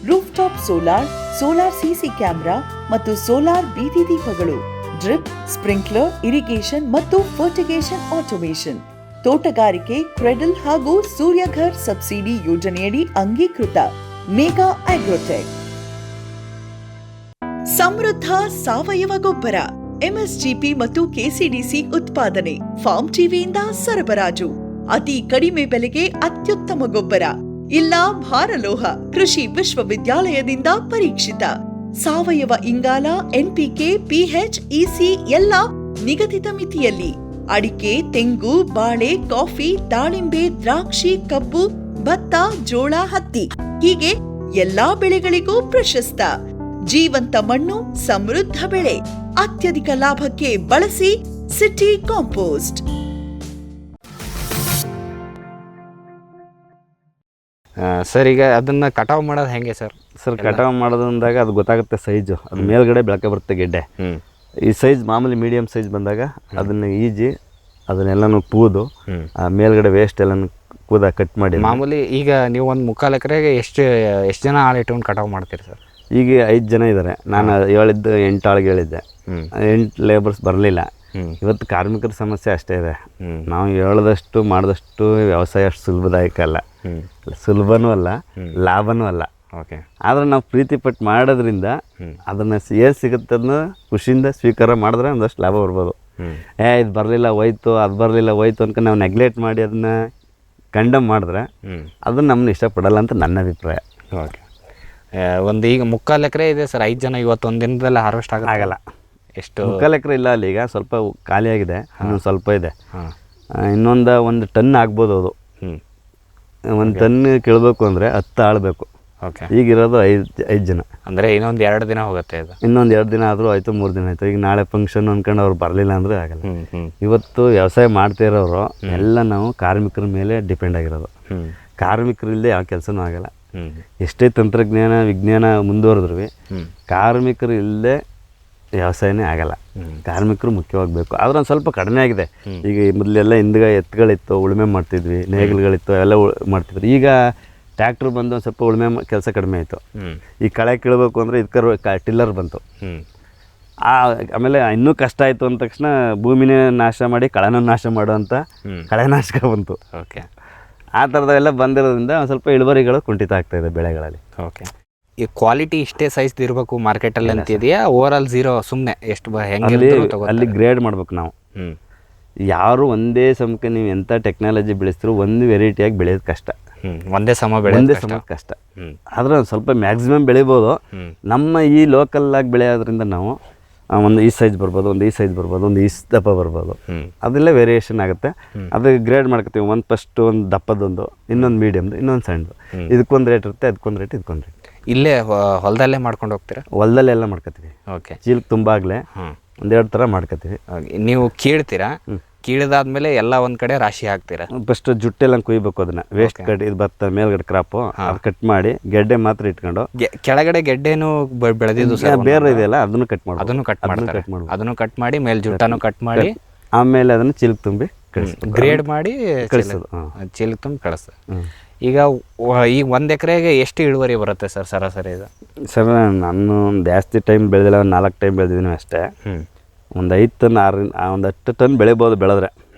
roof top solar, solar CC camera ಮತ್ತು ಸೋಲಾರ್ ಬೀದಿ ದೀಪಗಳು, ಡ್ರಿಪ್, ಸ್ಪ್ರಿಂಕ್ಲರ್, ಇರಿಗೇಷನ್ ಮತ್ತು ಫರ್ಟಿಗೇಷನ್ ಆಟೋಮೇಷನ್. ತೋಟಗಾರಿಕೆ, ಕ್ರೆಡಲ್ ಹಾಗೂ ಸೂರ್ಯಘರ್ ಸಬ್ಸಿಡಿ ಯೋಜನೆಯಡಿ ಅಂಗೀಕೃತ. ಮೇಘಾ ಆಗ್ರೋಟೆಕ್. ಸಮೃದ್ಧ ಸಾವಯವ ಗೊಬ್ಬರ, ಎಂಎಸ್ಜಿಪಿ ಮತ್ತು ಕೆಸಿಡಿಸಿ ಉತ್ಪಾದನೆ, ಫಾರ್ಮ್ ಟಿವಿಯಿಂದ ಸರಬರಾಜು. ಅತಿ ಕಡಿಮೆ ಬೆಲೆಗೆ ಅತ್ಯುತ್ತಮ ಗೊಬ್ಬರ. ಇಲ್ಲ ಭಾರಲೋಹ, ಕೃಷಿ ವಿಶ್ವವಿದ್ಯಾಲಯದಿಂದ ಪರೀಕ್ಷಿತ. ಸಾವಯವ ಇಂಗಾಲ, ಎನ್ಪಿಕೆ, ಪಿಎಚ್, ಇಸಿ ಎಲ್ಲ ನಿಗದಿತ ಮಿತಿಯಲ್ಲಿ. ಅಡಿಕೆ, ತೆಂಗು, ಬಾಳೆ, ಕಾಫಿ, ದಾಳಿಂಬೆ, ದ್ರಾಕ್ಷಿ, ಕಬ್ಬು, ಭತ್ತ, ಜೋಳ, ಹತ್ತಿ ಹೀಗೆ ಎಲ್ಲಾ ಬೆಳೆಗಳಿಗೂ ಪ್ರಶಸ್ತ. ಜೀವಂತ ಮಣ್ಣು, ಸಮೃದ್ಧ ಬೆಳೆ, ಅತ್ಯಧಿಕ ಲಾಭಕ್ಕೆ ಬಳಸಿ ಸಿಟಿ ಕಾಂಪೋಸ್ಟ್. ಸರ್, ಈಗ ಅದನ್ನ ಕಟಾವ್ ಮಾಡೋದು ಹೆಂಗೆ ಸರ್? ಸರ್, ಕಟಾವು ಮಾಡೋದಂದಾಗ ಅದು ಗೊತ್ತಾಗುತ್ತೆ ಸೈಜು. ಅದು ಮೇಲ್ಗಡೆ ಬೆಳಕೆ ಬರುತ್ತೆ ಗೆಡ್ಡೆ. ಈ ಸೈಜ್ ಮಾಮೂಲಿ ಮೀಡಿಯಮ್ ಸೈಜ್ ಬಂದಾಗ ಅದನ್ನು ಈಜಿ ಅದನ್ನೆಲ್ಲನೂ ಕೂದು ಮೇಲ್ಗಡೆ ವೇಸ್ಟ್ ಎಲ್ಲನೂ ಕೂದ ಕಟ್ ಮಾಡಿ. ಮಾಮೂಲಿ ಈಗ ನೀವು ಒಂದು 3/4 ಎಕರೆಗೆ ಎಷ್ಟು ಜನ ಆಳು ಇಟ್ಕೊಂಡು ಕಟಾವು ಮಾಡ್ತೀರಿ ಸರ್? ಈಗ 5 ಜನ ಇದ್ದಾರೆ. ನಾನು ಹೇಳಿದ್ದು 8 ಆಳಿಗೆ ಹೇಳಿದ್ದೆ. 8 ಲೇಬರ್ಸ್ ಬರಲಿಲ್ಲ. ಇವತ್ತು ಕಾರ್ಮಿಕರ ಸಮಸ್ಯೆ ಅಷ್ಟೇ ಇದೆ. ನಾವು ಹೇಳದಷ್ಟು ಮಾಡಿದಷ್ಟು ವ್ಯವಸಾಯ ಅಷ್ಟು ಸುಲಭದಾಯಕ ಅಲ್ಲ, ಸುಲಭನೂ ಅಲ್ಲ, ಲಾಭನೂ ಅಲ್ಲ. ಓಕೆ. ಆದರೆ ನಾವು ಪ್ರೀತಿ ಪಟ್ಟು ಮಾಡೋದ್ರಿಂದ ಅದನ್ನು ಏನು ಸಿಗುತ್ತೆ ಅದನ್ನ ಖುಷಿಯಿಂದ ಸ್ವೀಕಾರ ಮಾಡಿದ್ರೆ ಒಂದಷ್ಟು ಲಾಭ ಬರ್ಬೋದು. ಇದು ಬರಲಿಲ್ಲ ಹೋಯ್ತು, ಅದು ಬರಲಿಲ್ಲ ಹೋಯ್ತು ಅನ್ಕೊಂಡು ನಾವು ನೆಗ್ಲೆಕ್ಟ್ ಮಾಡಿ ಅದನ್ನು ಕಂಡಮ್ ಮಾಡಿದ್ರೆ ಅದನ್ನು ನಮ್ಮನ್ನ ಇಷ್ಟಪಡಲ್ಲ ಅಂತ ನನ್ನ ಅಭಿಪ್ರಾಯ. ಓಕೆ. ಒಂದು ಈಗ 3/4 ಎಕರೆ ಇದೆ ಸರ್. 5 ಜನ ಇವತ್ತು ಒಂದು ದಿನದಲ್ಲೇ ಹಾರ್ವೆಸ್ಟ್ ಆಗಲ್ಲ. ಎಷ್ಟು? 3/4 ಎಕರೆ ಇಲ್ಲ, ಅಲ್ಲಿ ಈಗ ಸ್ವಲ್ಪ ಖಾಲಿಯಾಗಿದೆ, ಇನ್ನೊಂದು ಸ್ವಲ್ಪ ಇದೆ. ಒಂದು ಟನ್ ಆಗ್ಬೋದು ಅದು. 1 ಟನ್ ಕೇಳಬೇಕು ಅಂದರೆ 10 ಆಳಬೇಕು. ಓಕೆ. ಈಗಿರೋದು 5 ಜನ. ಅಂದರೆ ಇನ್ನೊಂದು 2 ದಿನ ಹೋಗುತ್ತೆ ಇದು. ಇನ್ನೊಂದು 2 ದಿನ ಆದರೂ ಆಯಿತು, 3 ದಿನ ಆಯಿತು. ಈಗ ನಾಳೆ ಫಂಕ್ಷನ್ ಅಂದ್ಕೊಂಡು ಅವ್ರು ಬರಲಿಲ್ಲ ಅಂದರೆ ಆಗಲ್ಲ. ಇವತ್ತು ವ್ಯವಸಾಯ ಮಾಡ್ತಾ ಇರೋರು ಎಲ್ಲ ನಾವು ಕಾರ್ಮಿಕರ ಮೇಲೆ ಡಿಪೆಂಡ್ ಆಗಿರೋದು. ಕಾರ್ಮಿಕರಿಲ್ಲದೆ ಯಾವ ಕೆಲಸನೂ ಆಗಲ್ಲ. ಎಷ್ಟೇ ತಂತ್ರಜ್ಞಾನ ವಿಜ್ಞಾನ ಮುಂದುವರೆದ್ರೂ ಕಾರ್ಮಿಕರು ಇಲ್ಲದೆ ವ್ಯವಸಾಯನೇ ಆಗಲ್ಲ. ಕಾರ್ಮಿಕರು ಮುಖ್ಯವಾಗಬೇಕು. ಆದ್ರೆ ಒಂದು ಸ್ವಲ್ಪ ಕಡಿಮೆ ಆಗಿದೆ. ಈಗ ಮೊದಲೆಲ್ಲ ಹಿಂದ್ಗ ಎತ್ತುಗಳಿತ್ತು, ಉಳುಮೆ ಮಾಡ್ತಿದ್ವಿ, ನೇಗಿಲುಗಳಿತ್ತು, ಅವೆಲ್ಲ ಮಾಡ್ತಿದ್ವಿ. ಈಗ ಟ್ಯಾಕ್ಟ್ರ್ ಬಂದು ಒಂದು ಸ್ವಲ್ಪ ಉಳುಮೆ ಕೆಲಸ ಕಡಿಮೆ ಆಯಿತು. ಈ ಕಳೆ ಕೀಳಬೇಕು ಅಂದರೆ ಇದಕ್ಕೆ ಟಿಲ್ಲರ್ ಬಂತು. ಆಮೇಲೆ ಇನ್ನೂ ಕಷ್ಟ ಆಯಿತು ಅಂದ ತಕ್ಷಣ ಭೂಮಿನೇ ನಾಶ ಮಾಡಿ ಕಳೆನೂ ನಾಶ ಮಾಡುವಂಥ ಕಳೆನಾಶಕ ಬಂತು. ಓಕೆ. ಆ ಥರದವೆಲ್ಲ ಬಂದಿರೋದ್ರಿಂದ ಒಂದು ಸ್ವಲ್ಪ ಇಳುವರಿಗಳು ಕುಂಠಿತ ಆಗ್ತಾಯಿದೆ ಬೆಳೆಗಳಲ್ಲಿ. ಓಕೆ. ಈ ಕ್ವಾಲಿಟಿ ಇಷ್ಟೇ ಸೈಜ್ ಇರಬೇಕು ಮಾರ್ಕೆಟಲ್ಲಿ ಅಂತಿದೆಯಾ? ಓವರಾಲ್ ಝೀರೋ ಸುಮ್ಮನೆ ಎಷ್ಟು ಅಲ್ಲಿ ಗ್ರೇಡ್ ಮಾಡ್ಬೇಕು ನಾವು. ಯಾರು ಒಂದೇ ಸಮಕ್ಕೆ ನೀವು ಎಂಥ ಟೆಕ್ನಾಲಜಿ ಬೆಳೆಸ್ತೀರೋ ಒಂದು ವೆರೈಟಿಯಾಗಿ ಬೆಳೆಯೋದು ಕಷ್ಟ. ಒಂದೇ ಸಮ ಕಷ್ಟ. ಆದ್ರೆ ಒಂದು ಸ್ವಲ್ಪ ಮ್ಯಾಕ್ಸಿಮಮ್ ಬೆಳಿಬೋದು. ನಮ್ಮ ಈ ಲೋಕಲ್ಲಾಗಿ ಬೆಳೆಯೋದ್ರಿಂದ ನಾವು ಒಂದು ಈ ಸೈಜ್ ಬರ್ಬೋದು, ಒಂದು ಈ ಸೈಜ್ ಬರ್ಬೋದು, ಒಂದು ಈ ದಪ್ಪ ಬರ್ಬೋದು. ಅದೆಲ್ಲ ವೇರಿಯೇಷನ್ ಆಗುತ್ತೆ. ಅದಕ್ಕೆ ಗ್ರೇಡ್ ಮಾಡ್ಕೊತೀವಿ. ಒಂದು ಫಸ್ಟ್ ಒಂದು ದಪ್ಪದೊಂದು, ಇನ್ನೊಂದು ಮೀಡಿಯಮ್ದು, ಇನ್ನೊಂದು ಸಣ್ಣದು. ಇದಕ್ಕೊಂದು ರೇಟ್ ಇರುತ್ತೆ, ಅದಕ್ಕೊಂದು ರೇಟ್, ಇದಕ್ಕೊಂದು ರೇಟ್. ಇಲ್ಲೇ ಹೊಲದಲ್ಲೇ ಮಾಡ್ಕೊಂಡು ಹೋಗ್ತೀರಾ? ಹೊಲದಲ್ಲೆಲ್ಲ ಮಾಡ್ಕೊತೀವಿ. ಓಕೆ. ಚೀಲಕ್ಕೆ ತುಂಬಾಗಲೇ 1-2 ಥರ ಮಾಡ್ಕೊತೀವಿ. ನೀವು ಕೀಳ್ತೀರಾ? ಕೀಳಿದಾದ್ಮೇಲೆ ಎಲ್ಲ ಒಂದು ಕಡೆ ರಾಶಿ ಹಾಕ್ತೀರಾ? ಫಸ್ಟ್ ಜುಟ್ಟೆಲ್ಲ ಕುಯ್ಬೇಕು. ಅದನ್ನ ವೇಸ್ಟ್ ಕಟ್, ಇದು ಭತ್ತ ಮೇಲ್ಗಡೆ ಕ್ರಾಪು, ಅದು ಕಟ್ ಮಾಡಿ ಗೆಡ್ಡೆ ಮಾತ್ರ ಇಟ್ಕೊಂಡು ಕೆಳಗಡೆ ಗೆಡ್ಡೆನು ಬೆಳೆದಿದ್ದು ಬೇರೆ ಇದೆಯಲ್ಲ ಅದನ್ನು ಕಟ್ ಮಾಡಿ, ಅದನ್ನು ಕಟ್ ಮಾಡಿ ಮೇಲೆ ಜುಟ್ಟನ್ನು ಕಟ್ ಮಾಡಿ ಆಮೇಲೆ ಅದನ್ನು ಚೀಲಕ್ಕೆ ತುಂಬಿ ಗ್ರೇಡ್ ಮಾಡಿ ಕಳಿಸೋದು. ಚೀಲಕ್ಕೆ ತುಂಬಿ ಕಳಿಸ್ತದೆ. ಈಗ 1 ಎಕರೆಗೆ ಎಷ್ಟು ಇಳುವರಿ ಬರುತ್ತೆ ಸರ್ ಸರಾಸರಿ? ಇದು ಸರ್, ನಾನು ಜಾಸ್ತಿ ಟೈಮ್ ಬೆಳೆದಿಲ್ಲ, 4 ಟೈಮ್ ಬೆಳೆದಿದ್ದೀನಿ ಅಷ್ಟೇ. ಒಂದು 5 ಟನ್ 10 ಟನ್ ಬೆಳಿಬೋದು ಬೆಳೆದ್ರೆ.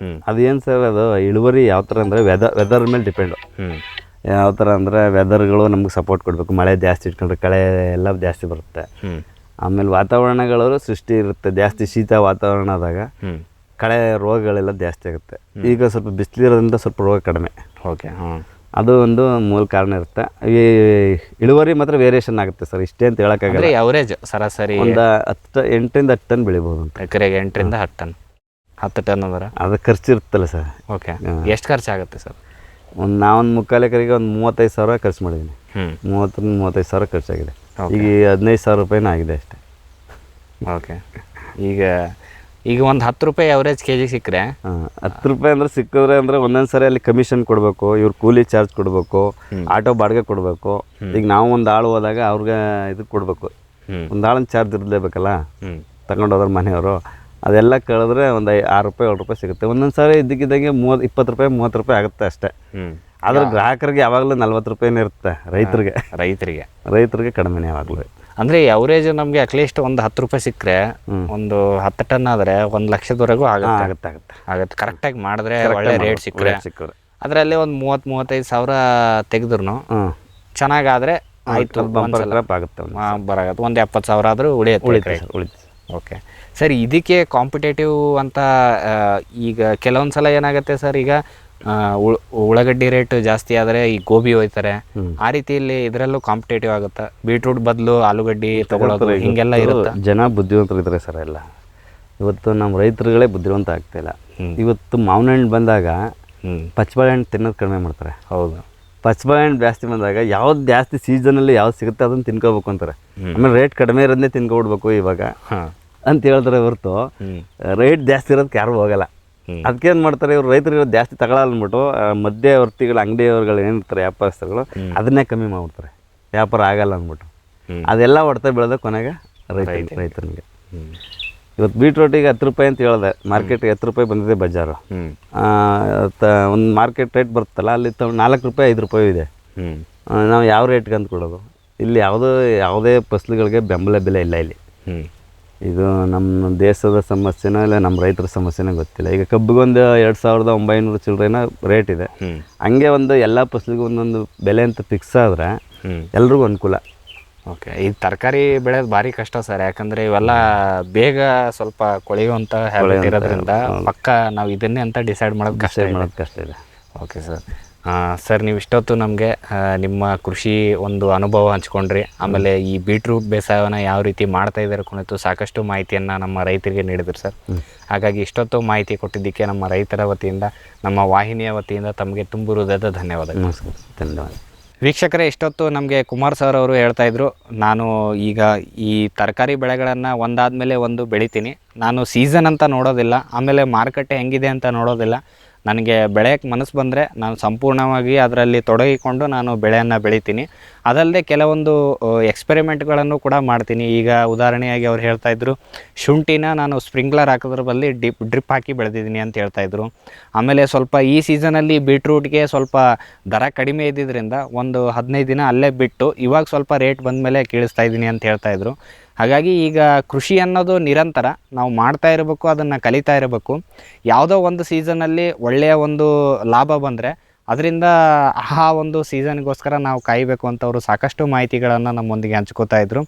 ಅದೇನು ಸರ್, ಅದು ಇಳುವರಿ ಯಾವ ಥರ ಅಂದರೆ ವೆದರ್ ಮೇಲೆ ಡಿಪೆಂಡು. ಯಾವ ಥರ ಅಂದರೆ ವೆದರ್ಗಳು ನಮ್ಗೆ ಸಪೋರ್ಟ್ ಕೊಡಬೇಕು. ಮಳೆ ಜಾಸ್ತಿ ಇಟ್ಕೊಂಡ್ರೆ ಕಳೆ ಎಲ್ಲ ಜಾಸ್ತಿ ಬರುತ್ತೆ. ಆಮೇಲೆ ವಾತಾವರಣಗಳು ಸೃಷ್ಟಿ ಇರುತ್ತೆ. ಜಾಸ್ತಿ ಶೀತ ವಾತಾವರಣ ಆದಾಗ ಕಳೆ ರೋಗಗಳೆಲ್ಲ ಜಾಸ್ತಿ ಆಗುತ್ತೆ. ಈಗ ಸ್ವಲ್ಪ ಬಿಸಿಲಿರೋದ್ರಿಂದ ಸ್ವಲ್ಪ ರೋಗ ಕಡಿಮೆ. ಓಕೆ. ಅದು ಒಂದು ಮೂಲ ಕಾರಣ ಇರುತ್ತೆ. ಈ ಇಳುವರಿ ಮಾತ್ರ ವೇರಿಯೇಷನ್ ಆಗುತ್ತೆ ಸರ್, ಇಷ್ಟೇ ಅಂತ ಹೇಳೋಕ್ಕಾಗಲ್ಲ. ಅವರೇಜ್ ಸರಾಸರಿ ಒಂದು 8ರಿಂದ 10 ಟನ್ ಬೆಳಿಬೋದು ಅಂತ. ಎಕರೆಗೆ 8ರಿಂದ 10 ಟನ್. 10 ಟನ್ ಅಂದ್ರೆ ಅದು ಖರ್ಚು ಇರುತ್ತಲ್ಲ ಸರ್. ಓಕೆ. ಎಷ್ಟು ಖರ್ಚಾಗುತ್ತೆ ಸರ್? ನಾವೊಂದು 3/4 ಎಕರೆಗೆ ಒಂದು 35,000 ಖರ್ಚು ಮಾಡಿದ್ದೀನಿ. ಹ್ಞೂ 30-35,000 ಖರ್ಚಾಗಿದೆ. Okay. ಈಗ 15,000 ರೂಪಾಯಿನ ಆಗಿದೆ ಅಷ್ಟೇ. ಓಕೆ. ಈಗ ಒಂದು 10 ರೂಪಾಯಿ ಅವರೇಜ್ ಕೆ ಜಿ ಸಿಕ್ಕರೆ 10 ರೂಪಾಯಿ ಅಂದರೆ ಸಿಕ್ಕಿದ್ರೆ ಅಂದರೆ ಒಂದೊಂದು ಸರಿ ಅಲ್ಲಿ ಕಮಿಷನ್ ಕೊಡಬೇಕು, ಇವ್ರು ಕೂಲಿ ಚಾರ್ಜ್ ಕೊಡಬೇಕು, ಆಟೋ ಬಾಡಿಗೆ ಕೊಡಬೇಕು. ಈಗ ನಾವು ಒಂದು ಆಳು ಹೋದಾಗ ಅವ್ರಿಗೆ ಇದು ಕೊಡಬೇಕು, ಒಂದು ಆಳಿನ ಚಾರ್ಜ್ ಇರಲೇಬೇಕಲ್ಲ, ತಗೊಂಡೋದ್ರ ಮನೆಯವರು. ಅದೆಲ್ಲ ಕಳೆದ್ರೆ ಒಂದು 6 ರೂಪಾಯಿ 7 ರೂಪಾಯಿ ಸಿಗುತ್ತೆ. ಒಂದೊಂದು ಸಾರಿ ಇದ್ದಕ್ಕಿದ್ದಂಗೆ 20 ರೂಪಾಯಿ 30 ರೂಪಾಯಿ ಆಗುತ್ತೆ ಅಷ್ಟೇ. ಆದರೆ ಗ್ರಾಹಕರಿಗೆ ಯಾವಾಗಲೂ 40 ರೂಪಾಯಿನೇ ಇರುತ್ತೆ. ರೈತರಿಗೆ ಕಡಿಮೆನೇ ಯಾವಾಗಲೂ. ಅಂದರೆ ಅವರೇಜ್ ನಮಗೆ ಅಟ್ಲೀಸ್ಟ್ ಒಂದು 10 ರೂಪಾಯಿ ಸಿಕ್ಕರೆ ಒಂದು 10 ಟನ್ ಆದರೆ 1 ಲಕ್ಷದವರೆಗೂ ಆಗುತ್ತೆ ಕರೆಕ್ಟಾಗಿ ಮಾಡಿದ್ರೆ ಒಳ್ಳೆ ರೇಟ್ ಸಿಕ್ಕರೆ. ಅದರಲ್ಲಿ ಒಂದು 30-35 ಸಾವಿರ ತೆಗೆದ್ರು ಚೆನ್ನಾಗಾದರೆ ಆಯಿತು, ಆಗುತ್ತೆ ಬರಾಗುತ್ತೆ. ಒಂದು 70 ಸಾವಿರ ಆದರೂ ಉಳಿಯುತ್ತೆ. ಓಕೆ ಸರ್, ಇದಕ್ಕೆ ಕಾಂಪಿಟೇಟಿವ್ ಅಂತ ಈಗ ಕೆಲವೊಂದು ಸಲ ಏನಾಗುತ್ತೆ ಸರ್, ಈಗ ಉಳ್ಳಾಗಡ್ಡಿ ರೇಟ್ ಜಾಸ್ತಿ ಆದರೆ ಈ ಗೋಬಿ ಹೋಯ್ತಾರೆ, ಆ ರೀತಿಯಲ್ಲಿ ಇದರಲ್ಲೂ ಕಾಂಪಿಟೇಟಿವ್ ಆಗುತ್ತಾ? ಬೀಟ್ರೂಟ್ ಬದಲು ಆಲೂಗಡ್ಡಿ ತಗೊಳ್ಳೋದು ಹಿಂಗೆಲ್ಲ ಇರುತ್ತೆ. ಜನ ಬುದ್ಧಿವಂತರು ಇದ್ದಾರೆ ಸರ್. ಎಲ್ಲ ಇವತ್ತು ನಮ್ಮ ರೈತರುಗಳೇ ಬುದ್ಧಿವಂತ ಆಗ್ತಾಯಿಲ್ಲ. ಇವತ್ತು ಮಾವಿನ ಹಣ್ಣು ಬಂದಾಗ ಪಚ್ಚಬಾಳೆಹಣ್ಣು ತಿನ್ನೋದು ಕಡಿಮೆ ಮಾಡ್ತಾರೆ. ಹೌದು, ಪಚ್ಚಬಾಳೆಹಣ್ಣು ಜಾಸ್ತಿ ಬಂದಾಗ ಯಾವ್ದು ಜಾಸ್ತಿ ಸೀಸನಲ್ಲಿ ಯಾವ್ದು ಸಿಗುತ್ತೆ ಅದನ್ನು ತಿನ್ಕೋಬೇಕು ಅಂತಾರೆ. ಆಮೇಲೆ ರೇಟ್ ಕಡಿಮೆ ಇರೋದನ್ನೇ ತಿನ್ಕೊಬಿಡ್ಬೇಕು ಇವಾಗ ಅಂತ ಹೇಳ್ತಾರೆ ಹೊರತು ರೇಟ್ ಜಾಸ್ತಿ ಇರೋದಕ್ಕೆ ಯಾರು ಹೋಗಲ್ಲ. ಅದಕ್ಕೇನು ಮಾಡ್ತಾರೆ, ಇವರು ರೈತರು ಇರೋದು ಜಾಸ್ತಿ ತಗೊಳ್ಳಲ್ಲ ಅಂದ್ಬಿಟ್ಟು ಮಧ್ಯವರ್ತಿಗಳು, ಅಂಗಡಿಯವ್ರುಗಳು ಏನಿರ್ತಾರೆ ವ್ಯಾಪಾರಸ್ಥರುಗಳು ಅದನ್ನೇ ಕಮ್ಮಿ ಮಾಡ್ಬಿಡ್ತಾರೆ, ವ್ಯಾಪಾರ ಆಗಲ್ಲ ಅಂದ್ಬಿಟ್ಟು. ಅದೆಲ್ಲ ಹೊಡ್ತಾ ಬೆಳೆದ ಕೊನೆಗೆ ರೈತನಿಗೆ. ಇವತ್ತು ಬೀಟ್ರೋಟಿಗೆ 10 ರೂಪಾಯಿ ಅಂತ ಹೇಳಿದೆ, ಮಾರ್ಕೆಟ್ಗೆ 10 ರೂಪಾಯಿ ಬಂದಿದೆ ಬಜಾರು. ಒಂದು ಮಾರ್ಕೆಟ್ ರೇಟ್ ಬರುತ್ತಲ್ಲ, ಅಲ್ಲಿ 4 ರೂಪಾಯಿ 5 ರೂಪಾಯಿ ಇದೆ. ನಾವು ಯಾವ ರೇಟ್ಗೆ ಅಂತ ಕೊಡೋದು? ಇಲ್ಲಿ ಯಾವುದೇ ಫಸಲುಗಳಿಗೆ ಬೆಂಬಲ ಬೆಲೆ ಇಲ್ಲ ಇಲ್ಲಿ. ಇದು ನಮ್ಮ ದೇಶದ ಸಮಸ್ಯೆನೋ ಇಲ್ಲ ನಮ್ಮ ರೈತರ ಸಮಸ್ಯೆನೋ ಗೊತ್ತಿಲ್ಲ. ಈಗ ಕಬ್ಬಿಗೊಂದು 2,900 ಚಿಲ್ಲರೆನ ರೇಟ್ ಇದೆ. ಹಂಗೆ ಒಂದು ಎಲ್ಲ ಫಸಲಿಗೂ ಒಂದೊಂದು ಬೆಲೆ ಅಂತ ಫಿಕ್ಸ್ ಆದರೆ ಎಲ್ರಿಗೂ ಅನುಕೂಲ. ಓಕೆ, ಈ ತರಕಾರಿ ಬೆಳೆಯೋದು ಭಾರಿ ಕಷ್ಟ ಸರ್. ಯಾಕಂದರೆ ಇವೆಲ್ಲ ಬೇಗ ಸ್ವಲ್ಪ ಕೊಳೆಯುವಂಥ ಹ್ಯಾಬಿಟ್ ಇರೋದ್ರಿಂದ ಪಕ್ಕ ನಾವು ಇದನ್ನೇ ಅಂತ ಡಿಸೈಡ್ ಮಾಡೋದು ಕಷ್ಟ ಇದೆ. ಓಕೆ ಸರ್, ನೀವು ಇಷ್ಟೊತ್ತು ನಮಗೆ ನಿಮ್ಮ ಕೃಷಿ ಒಂದು ಅನುಭವ ಹಂಚ್ಕೊಂಡ್ರಿ. ಆಮೇಲೆ ಈ ಬೀಟ್ರೂಟ್ ಬೇಸಾಯವನ್ನು ಯಾವ ರೀತಿ ಮಾಡ್ತಾ ಇದ್ದಾರೆ ಕುರಿತು ಸಾಕಷ್ಟು ಮಾಹಿತಿಯನ್ನು ನಮ್ಮ ರೈತರಿಗೆ ನೀಡಿದ್ರು ಸರ್. ಹಾಗಾಗಿ ಇಷ್ಟೊತ್ತು ಮಾಹಿತಿ ಕೊಟ್ಟಿದ್ದಕ್ಕೆ ನಮ್ಮ ರೈತರ ವತಿಯಿಂದ, ನಮ್ಮ ವಾಹಿನಿಯ ವತಿಯಿಂದ ತಮಗೆ ತುಂಬ ಹೃದಯದ ಧನ್ಯವಾದಗಳು. ಧನ್ಯವಾದ. ವೀಕ್ಷಕರೇ, ಇಷ್ಟೊತ್ತು ನಮಗೆ ಕುಮಾರ್ ಸರ್ ಅವರು ಹೇಳ್ತಾಯಿದ್ರು, ನಾನು ಈಗ ಈ ತರಕಾರಿ ಬೆಳೆಗಳನ್ನು ಒಂದಾದಮೇಲೆ ಒಂದು ಬೆಳಿತೀನಿ, ನಾನು ಸೀಸನ್ ಅಂತ ನೋಡೋದಿಲ್ಲ, ಆಮೇಲೆ ಮಾರುಕಟ್ಟೆ ಹೆಂಗಿದೆ ಅಂತ ನೋಡೋದಿಲ್ಲ. ನನಗೆ ಬೆಳೆಯೋಕ್ಕೆ ಮನಸ್ಸು ಬಂದರೆ ನಾನು ಸಂಪೂರ್ಣವಾಗಿ ಅದರಲ್ಲಿ ತೊಡಗಿಕೊಂಡು ನಾನು ಬೆಳೆಯನ್ನು ಬೆಳಿತೀನಿ. ಅದಲ್ಲದೆ ಕೆಲವೊಂದು ಎಕ್ಸ್ಪೆರಿಮೆಂಟ್ಗಳನ್ನು ಕೂಡ ಮಾಡ್ತೀನಿ. ಈಗ ಉದಾಹರಣೆಯಾಗಿ ಅವ್ರು ಹೇಳ್ತಾಯಿದ್ರು, ಶುಂಠಿನ ನಾನು ಸ್ಪ್ರಿಂಕ್ಲರ್ ಹಾಕೋದ್ರ ಬದಲು ಡ್ರಿಪ್ ಹಾಕಿ ಬೆಳೆದಿದ್ದೀನಿ ಅಂತ ಹೇಳ್ತಾಯಿದ್ರು. ಆಮೇಲೆ ಸ್ವಲ್ಪ ಈ ಸೀಸನಲ್ಲಿ ಬೀಟ್ರೂಟ್ಗೆ ಸ್ವಲ್ಪ ದರ ಕಡಿಮೆ ಇದ್ದಿದ್ದರಿಂದ ಒಂದು 15 ದಿನ ಅಲ್ಲೇ ಬಿಟ್ಟು ಇವಾಗ ಸ್ವಲ್ಪ ರೇಟ್ ಬಂದ ಮೇಲೆ ಕೀಳಿಸ್ತಾ ಇದ್ದೀನಿ ಅಂತ ಹೇಳ್ತಾಯಿದ್ರು. ಹಾಗಾಗಿ ಈಗ ಕೃಷಿ ಅನ್ನೋದು ನಿರಂತರ ನಾವು ಮಾಡ್ತಾ ಇರಬೇಕು, ಅದನ್ನು ಕಲಿತಾ ಇರಬೇಕು. ಯಾವುದೋ ಒಂದು ಸೀಸನಲ್ಲಿ ಒಳ್ಳೆಯ ಒಂದು ಲಾಭ ಬಂದರೆ ಅದರಿಂದ ಆ ಒಂದು ಸೀಸನ್ಗೋಸ್ಕರ ನಾವು ಕಾಯಬೇಕು ಅಂತ ಅವರು ಸಾಕಷ್ಟು ಮಾಹಿತಿಗಳನ್ನು ನಮ್ಮೊಂದಿಗೆ ಹಂಚ್ಕೋತಾ ಇದ್ದರು.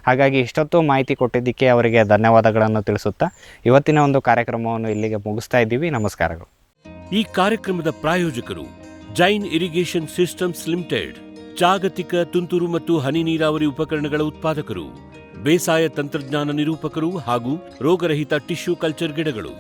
ಹಾಗಾಗಿ ಇಷ್ಟೊತ್ತು ಮಾಹಿತಿ ಕೊಟ್ಟಿದ್ದಕ್ಕೆ ಅವರಿಗೆ ಧನ್ಯವಾದಗಳನ್ನು ತಿಳಿಸುತ್ತಾ ಇವತ್ತಿನ ಒಂದು ಕಾರ್ಯಕ್ರಮವನ್ನು ಇಲ್ಲಿಗೆ ಮುಗಿಸ್ತಾ ಇದ್ದೀವಿ. ನಮಸ್ಕಾರಗಳು. ಈ ಕಾರ್ಯಕ್ರಮದ ಪ್ರಾಯೋಜಕರು ಜೈನ್ ಇರಿಗೇಷನ್ ಸಿಸ್ಟಮ್ಸ್ ಲಿಮಿಟೆಡ್, ಜಾಗತಿಕ ತುಂತುರು ಮತ್ತು ಹನಿ ನೀರಾವರಿ ಉಪಕರಣಗಳ ಉತ್ಪಾದಕರು, ಬೇಸಾಯ ತಂತ್ರಜ್ಞಾನ ನಿರೂಪಕರು ಹಾಗೂ ರೋಗರಹಿತ ಟಿಶ್ಯೂ ಕಲ್ಚರ್ ಗಿಡಗಳು.